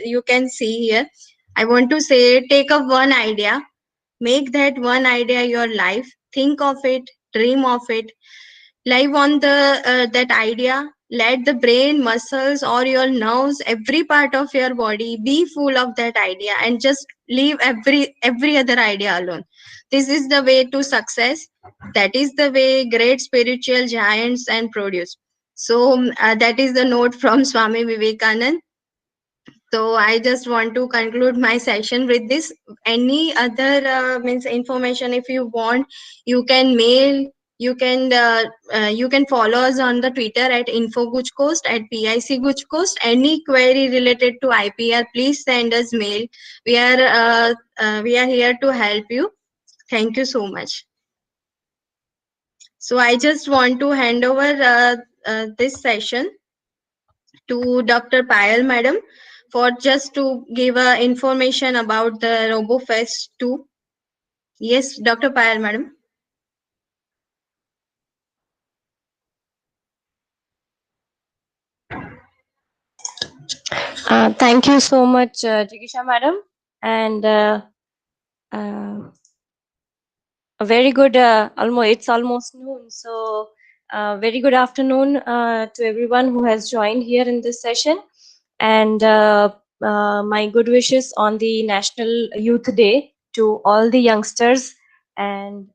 you can see here, I want to say, take up one idea, make that one idea your life, think of it, dream of it, live on the that idea, let the brain, muscles or your nerves, every part of your body be full of that idea and just leave every other idea alone. This is the way to success. That is the way great spiritual giants and produce. So that is the note from Swami Vivekanand. So I just want to conclude my session with this. Any other means information, if you want, you can mail. You can follow us on the Twitter at infogujcost at PIC-Gujcost. Any query related to IPR, please send us mail. We are here to help you. Thank you so much. So I just want to hand over this session to Dr. Payal Madam for just to give information about the RoboFest 2. Yes, Dr. Payal Madam. Thank you so much, Jikisha Madam. And a very good, it's almost noon. So very good afternoon to everyone who has joined here in this session. And my good wishes on the National Youth Day to all the youngsters. And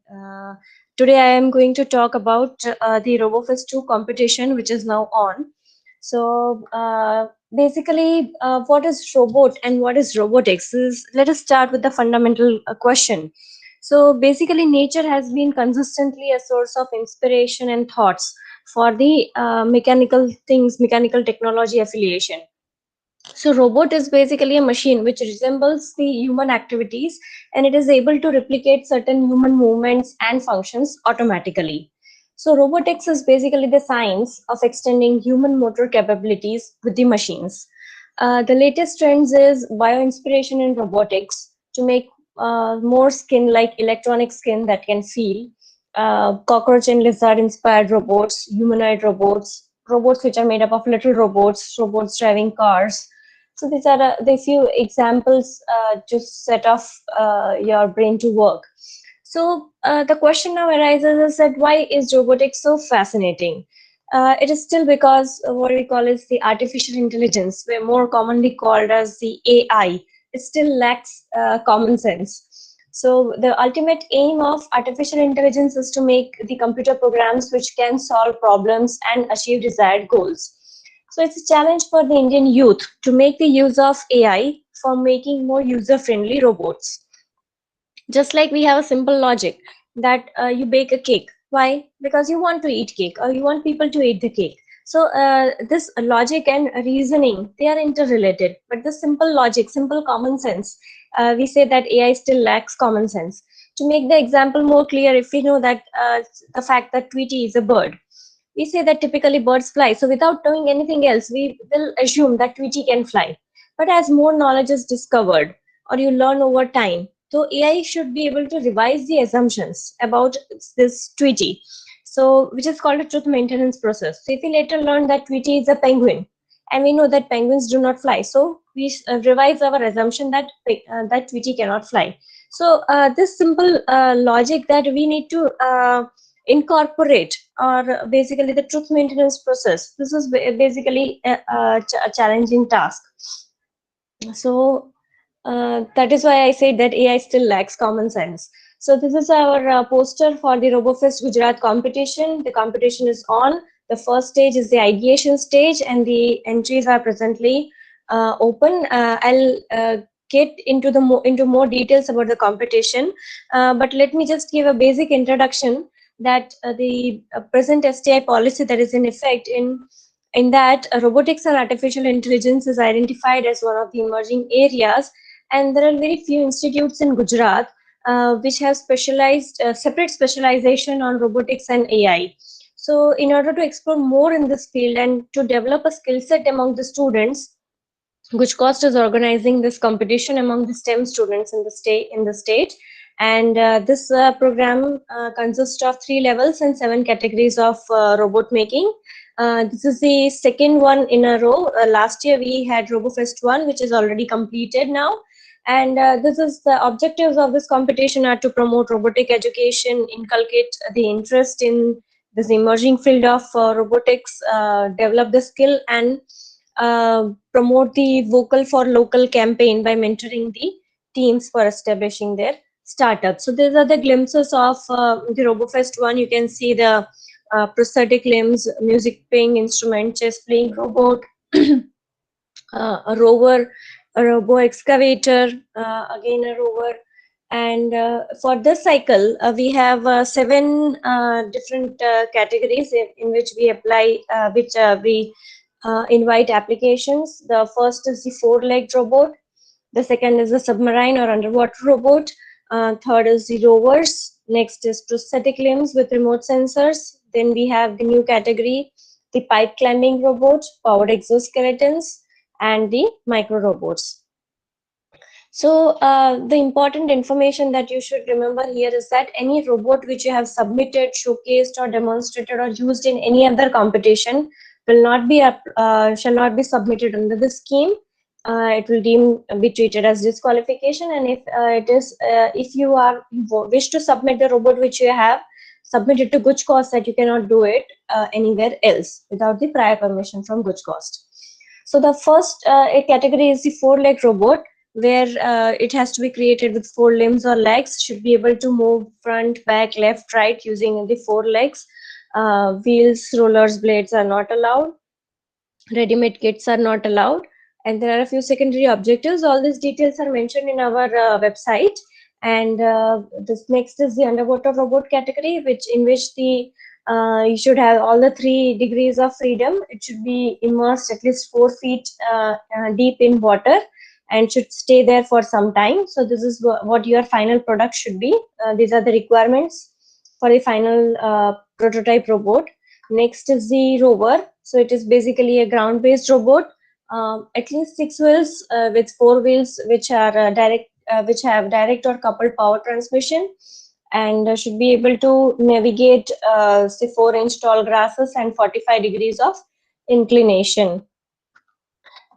today I am going to talk about the RoboFest 2 competition, which is now on. So basically, what is robot and what is robotics? Let us start with the fundamental question. So basically, nature has been consistently a source of inspiration and thoughts for the mechanical things, mechanical technology affiliation. So robot is basically a machine which resembles the human activities, and it is able to replicate certain human movements and functions automatically. So robotics is basically the science of extending human motor capabilities with the machines. The latest trends is bio-inspiration in robotics to make more skin like electronic skin that can feel, cockroach and lizard inspired robots, humanoid robots, robots which are made up of little robots, robots driving cars. So these are the few examples to set off your brain to work. So the question now arises is that why is robotics so fascinating? It is still because what we call is the artificial intelligence, we're more commonly called as the AI. It still lacks common sense. So the ultimate aim of artificial intelligence is to make the computer programs which can solve problems and achieve desired goals. So it's a challenge for the Indian youth to make the use of AI for making more user-friendly robots. Just like we have a simple logic that you bake a cake. Why? Because you want to eat cake or you want people to eat the cake. So this logic and reasoning, they are interrelated, but the simple logic, simple common sense, we say that AI still lacks common sense. To make the example more clear, if we know that the fact that Tweety is a bird, we say that typically birds fly. So without knowing anything else, we will assume that Tweety can fly. But as more knowledge is discovered or you learn over time, so AI should be able to revise the assumptions about this Tweety. So which is called a truth maintenance process. So if we later learn that Tweety is a penguin, and we know that penguins do not fly, so we revise our assumption that that Tweety cannot fly. So this simple logic that we need to incorporate, or basically the truth maintenance process, this is basically a challenging task. So that is why I say that AI still lacks common sense. So this is our poster for the RoboFest Gujarat competition. The competition is on. The first stage is the ideation stage, and the entries are presently open. I'll get into more details about the competition, but let me just give a basic introduction that the present STI policy that is in effect in that robotics and artificial intelligence is identified as one of the emerging areas, and there are very few institutes in Gujarat which have specialized separate specialization on robotics and AI. So in order to explore more in this field and to develop a skill set among the students, GUJCOST is organizing this competition among the STEM students in the state. And this program consists of 3 levels and 7 categories of robot making. This is the second one in a row. Last year we had RoboFest 1, which is already completed now. And this is the objectives of this competition are to promote robotic education, inculcate the interest in this emerging field of robotics, develop the skill, and promote the Vocal for Local campaign by mentoring the teams for establishing their startups. So these are the glimpses of the RoboFest 1. You can see the prosthetic limbs, music playing instrument, chess playing robot, a rover, a robo excavator, again a rover. And for this cycle, we have 7 different categories in which we apply, we invite applications. The first is the 4-legged robot. The second is the submarine or underwater robot. Third is the rovers. Next is prosthetic limbs with remote sensors. Then we have the new category, the pipe climbing robot, powered exoskeletons, and the micro robots. So the important information that you should remember here is that any robot which you have submitted, showcased, or demonstrated, or used in any other competition will not be shall not be submitted under the scheme. It will be treated as disqualification, and if you wish to submit the robot which you have submitted to GUJCOST, that you cannot do it anywhere else without the prior permission from GUJCOST. So the first category is the 4-legged robot, where it has to be created with 4 limbs or legs, should be able to move front, back, left, right using the 4 legs. Wheels, rollers, blades are not allowed. Ready-made kits are not allowed. And there are a few secondary objectives. All these details are mentioned in our website. And this next is the underwater robot category, in which the you should have all the 3 degrees of freedom. It should be immersed at least 4 feet deep in water and should stay there for some time. So this is what your final product should be. These are the requirements for the final prototype robot. Next is the rover. So it is basically a ground-based robot, at least 6 wheels with 4 wheels, which are which have direct or coupled power transmission, and should be able to navigate say 4-inch tall grasses and 45 degrees of inclination.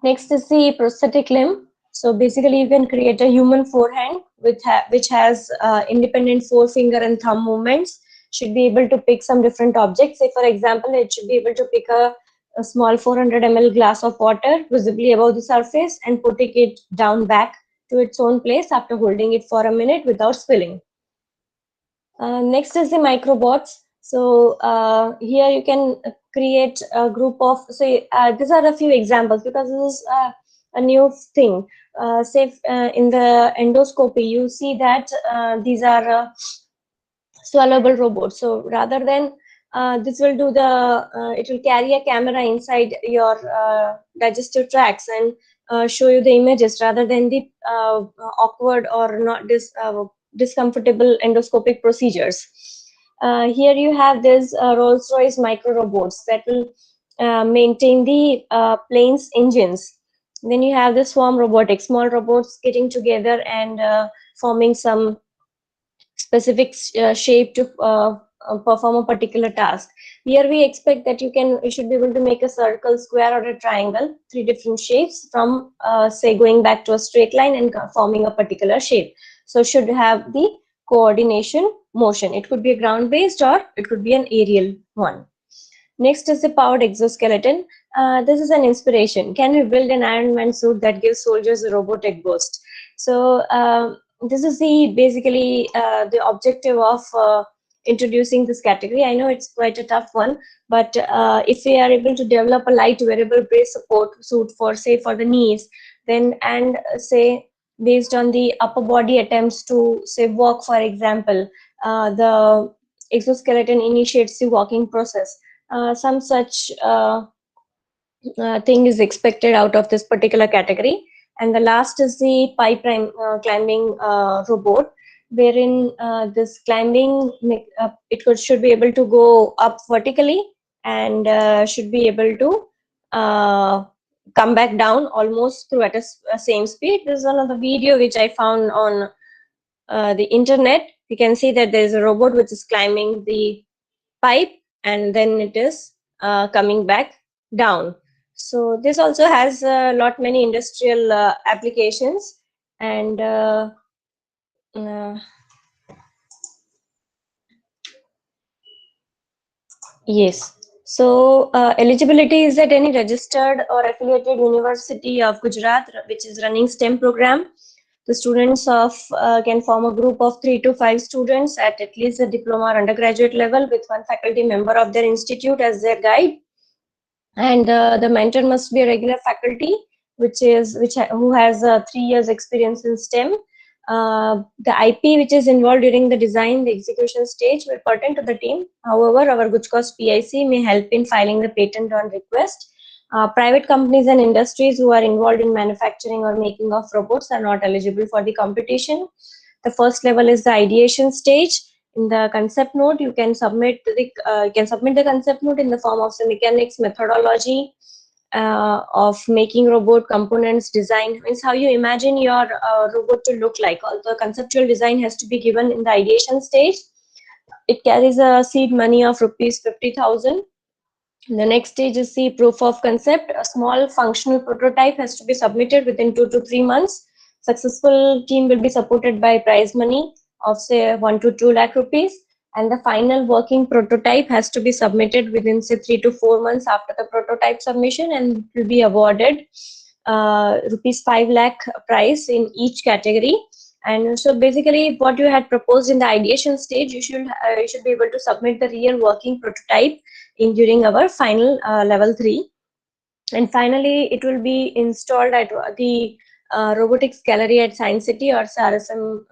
Next is the prosthetic limb. So basically you can create a human forehand which has independent forefinger and thumb movements, should be able to pick some different objects. Say for example, it should be able to pick a small 400 ml glass of water visibly above the surface and putting it down back to its own place after holding it for a minute without spilling. Next is the microbots. So here you can create a group of, say these are a few examples because this is a new thing. Say in the endoscopy, you see that these are swallowable robots. So rather than This will do it will carry a camera inside your digestive tracts and show you the images rather than the awkward or not discomfortable endoscopic procedures. Here you have this Rolls-Royce micro robots that will maintain the plane's engines. Then you have the swarm robotics, small robots getting together and forming some specific shape to perform a particular task. Here we expect that you should be able to make a circle, square, or a triangle, 3 different shapes from say going back to a straight line and forming a particular shape. So should have the coordination motion. It could be a ground based or it could be an aerial one. Next is the powered exoskeleton. This is an inspiration. Can we build an Iron Man suit that gives soldiers a robotic boost? So this is basically the objective of introducing this category. I know it's quite a tough one, but if we are able to develop a light wearable brace support suit for the knees, then and say based on the upper body attempts to say walk, for example, the exoskeleton initiates the walking process. Some such thing is expected out of this particular category. And the last is the pipe climbing robot, wherein this climbing should be able to go up vertically and should be able to come back down almost through at a same speed. This is another video which I found on the internet. You can see that there is a robot which is climbing the pipe and then it is coming back down. So this also has many industrial applications, and yes. So eligibility is that any registered or affiliated University of Gujarat which is running STEM program. The students can form a group of 3 to 5 students at least a diploma or undergraduate level with one faculty member of their institute as their guide. And the mentor must be a regular faculty who has 3 years experience in STEM. The IP which is involved during the design, the execution stage will pertain to the team. However, our GUJCOST PIC may help in filing the patent on request. Private companies and industries who are involved in manufacturing or making of robots are not eligible for the competition. The first level is the ideation stage. In the concept note, you can submit the concept note in the form of the mechanics, methodology of making robot components, design means how you imagine your robot to look like. Although conceptual design has to be given in the ideation stage. It carries a seed money of rupees 50,000. The next stage is the proof of concept. A small functional prototype has to be submitted within 2 to 3 months. Successful team will be supported by prize money of say 1 to 2 lakh rupees, and the final working prototype has to be submitted within say 3 to 4 months after the prototype submission, and will be awarded rupees 5 lakh prize in each category. And so basically what you had proposed in the ideation stage, you should be able to submit the real working prototype during our final level 3. And finally it will be installed at the robotics gallery at Science City or SRSM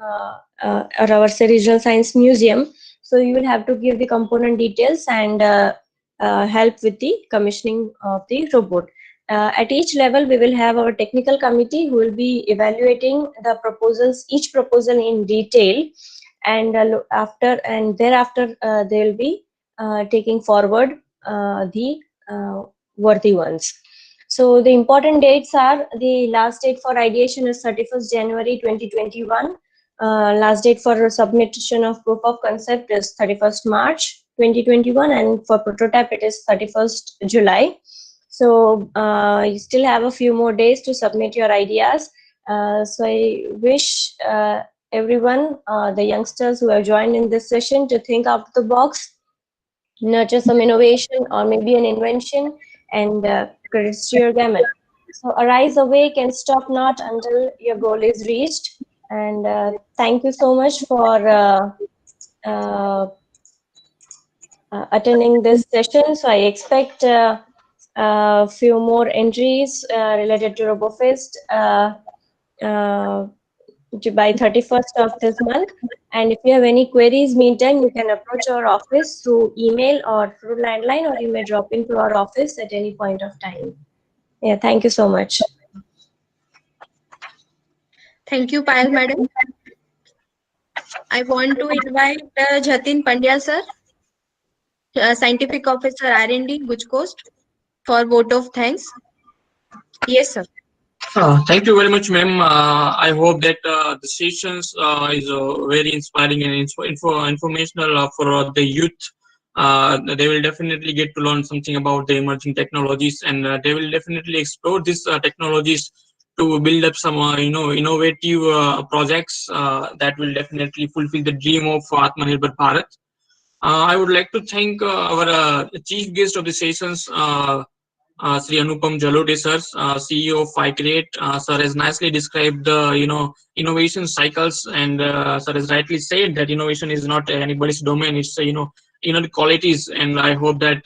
or our regional science museum. So you will have to give the component details and help with the commissioning of the robot. At each level we will have our technical committee who will be evaluating the proposals, each proposal in detail, and thereafter they will be taking forward the worthy ones. So the important dates are: the last date for ideation is 31st January 2021. Last date for submission of proof of concept is 31st March 2021, and for prototype it is 31st July. So you still have a few more days to submit your ideas. So I wish everyone, the youngsters who have joined in this session, to think out of the box, nurture some innovation or maybe an invention, and credits to your gamut. So arise, awake, and stop not until your goal is reached. And thank you so much for attending this session. So I expect a few more entries related to RoboFest by 31st of this month. And if you have any queries, meantime, you can approach our office through email or through landline, or you may drop into our office at any point of time. Yeah, thank you so much. Thank you, Payal madam. I want to invite Jatin Pandya sir, Scientific Officer R&D, GUJCOST, for vote of thanks. Yes, sir. Thank you very much, ma'am. I hope that the sessions is very inspiring and informational for the youth. They will definitely get to learn something about the emerging technologies, and they will definitely explore these technologies to build up some innovative projects that will definitely fulfill the dream of Atmanirbhar Bharat. I would like to thank our chief guest of the sessions, Sri Anupam Jalode sir, CEO of iCreate. Sir has nicely described the innovation cycles, and sir has rightly said that innovation is not anybody's domain. It's inner qualities, and I hope that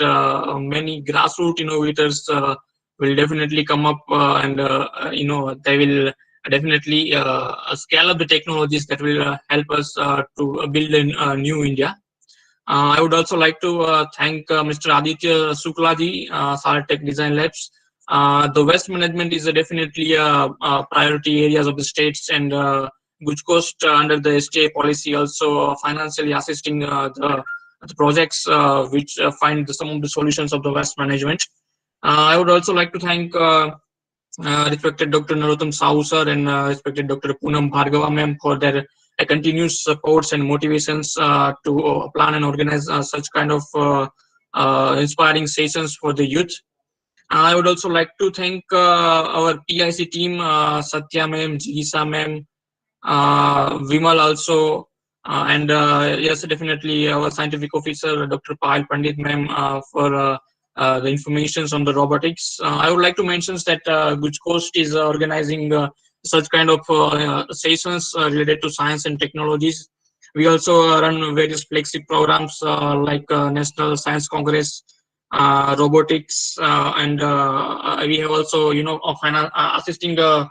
many grassroots innovators will definitely come up and they will definitely scale up the technologies that will help us to build a new India. I would also like to thank Mr. Aditya Suklaji, Sartech Design Labs. The waste management is definitely priority areas of the states, and GUJCOST under the STA policy also financially assisting the projects which find some of the solutions of the waste management. I would also like to thank respected Dr. Narottam Sahu sir and respected Dr. Poonam Bhargava ma'am for their continuous supports and motivations to plan and organize such kind of inspiring sessions for the youth. I would also like to thank our PIC team, Satya ma'am, Jigisa ma'am, Vimal also, and yes, definitely our scientific officer, Dr. Payal Pandit ma'am, for the informations on the robotics. I would like to mention that GUJCOST is organizing such kind of sessions related to science and technologies. We also run various flagship programs like National Science Congress, robotics, and we have also assisting the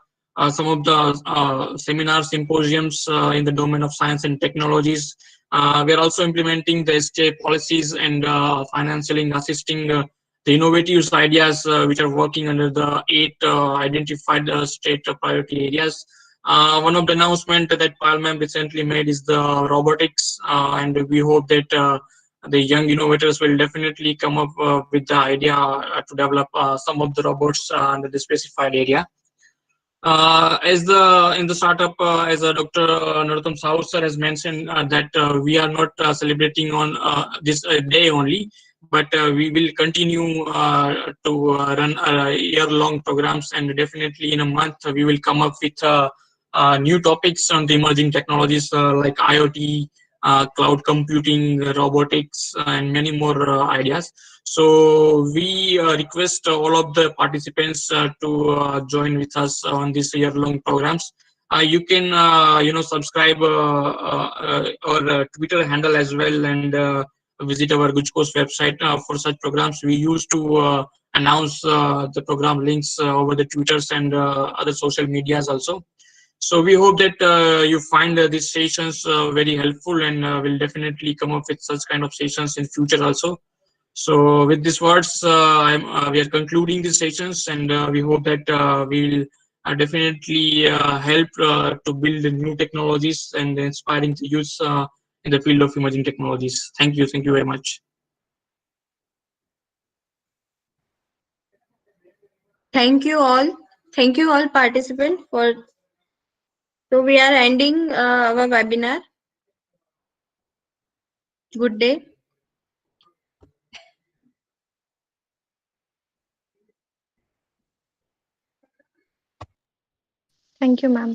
some of the seminars, symposiums in the domain of science and technologies. We are also implementing the STA policies and financially assisting the innovative ideas which are working under the 8 identified state priority areas. One of the announcements that Parliament recently made is the robotics, and we hope that the young innovators will definitely come up with the idea to develop some of the robots under the specified area. As in the startup, as Dr. Narottam Sahu sir has mentioned, that we are not celebrating on this day only, but we will continue to run year-long programs, and definitely in a month we will come up with new topics on the emerging technologies like IoT, cloud computing, robotics, and many more ideas. So we request all of the participants to join with us on this year-long programs. You can subscribe our Twitter handle as well, and visit our GUJCOST website for such programs. We used to announce the program links over the Twitters and other social medias also. So we hope that you find these sessions very helpful, and will definitely come up with such kind of sessions in future also. So with these words, we are concluding these sessions, and we hope that we will definitely help to build new technologies and inspiring the youth in the field of emerging technologies. Thank you very much. Thank you all participants for. So we are ending our webinar. Good day. Thank you, ma'am.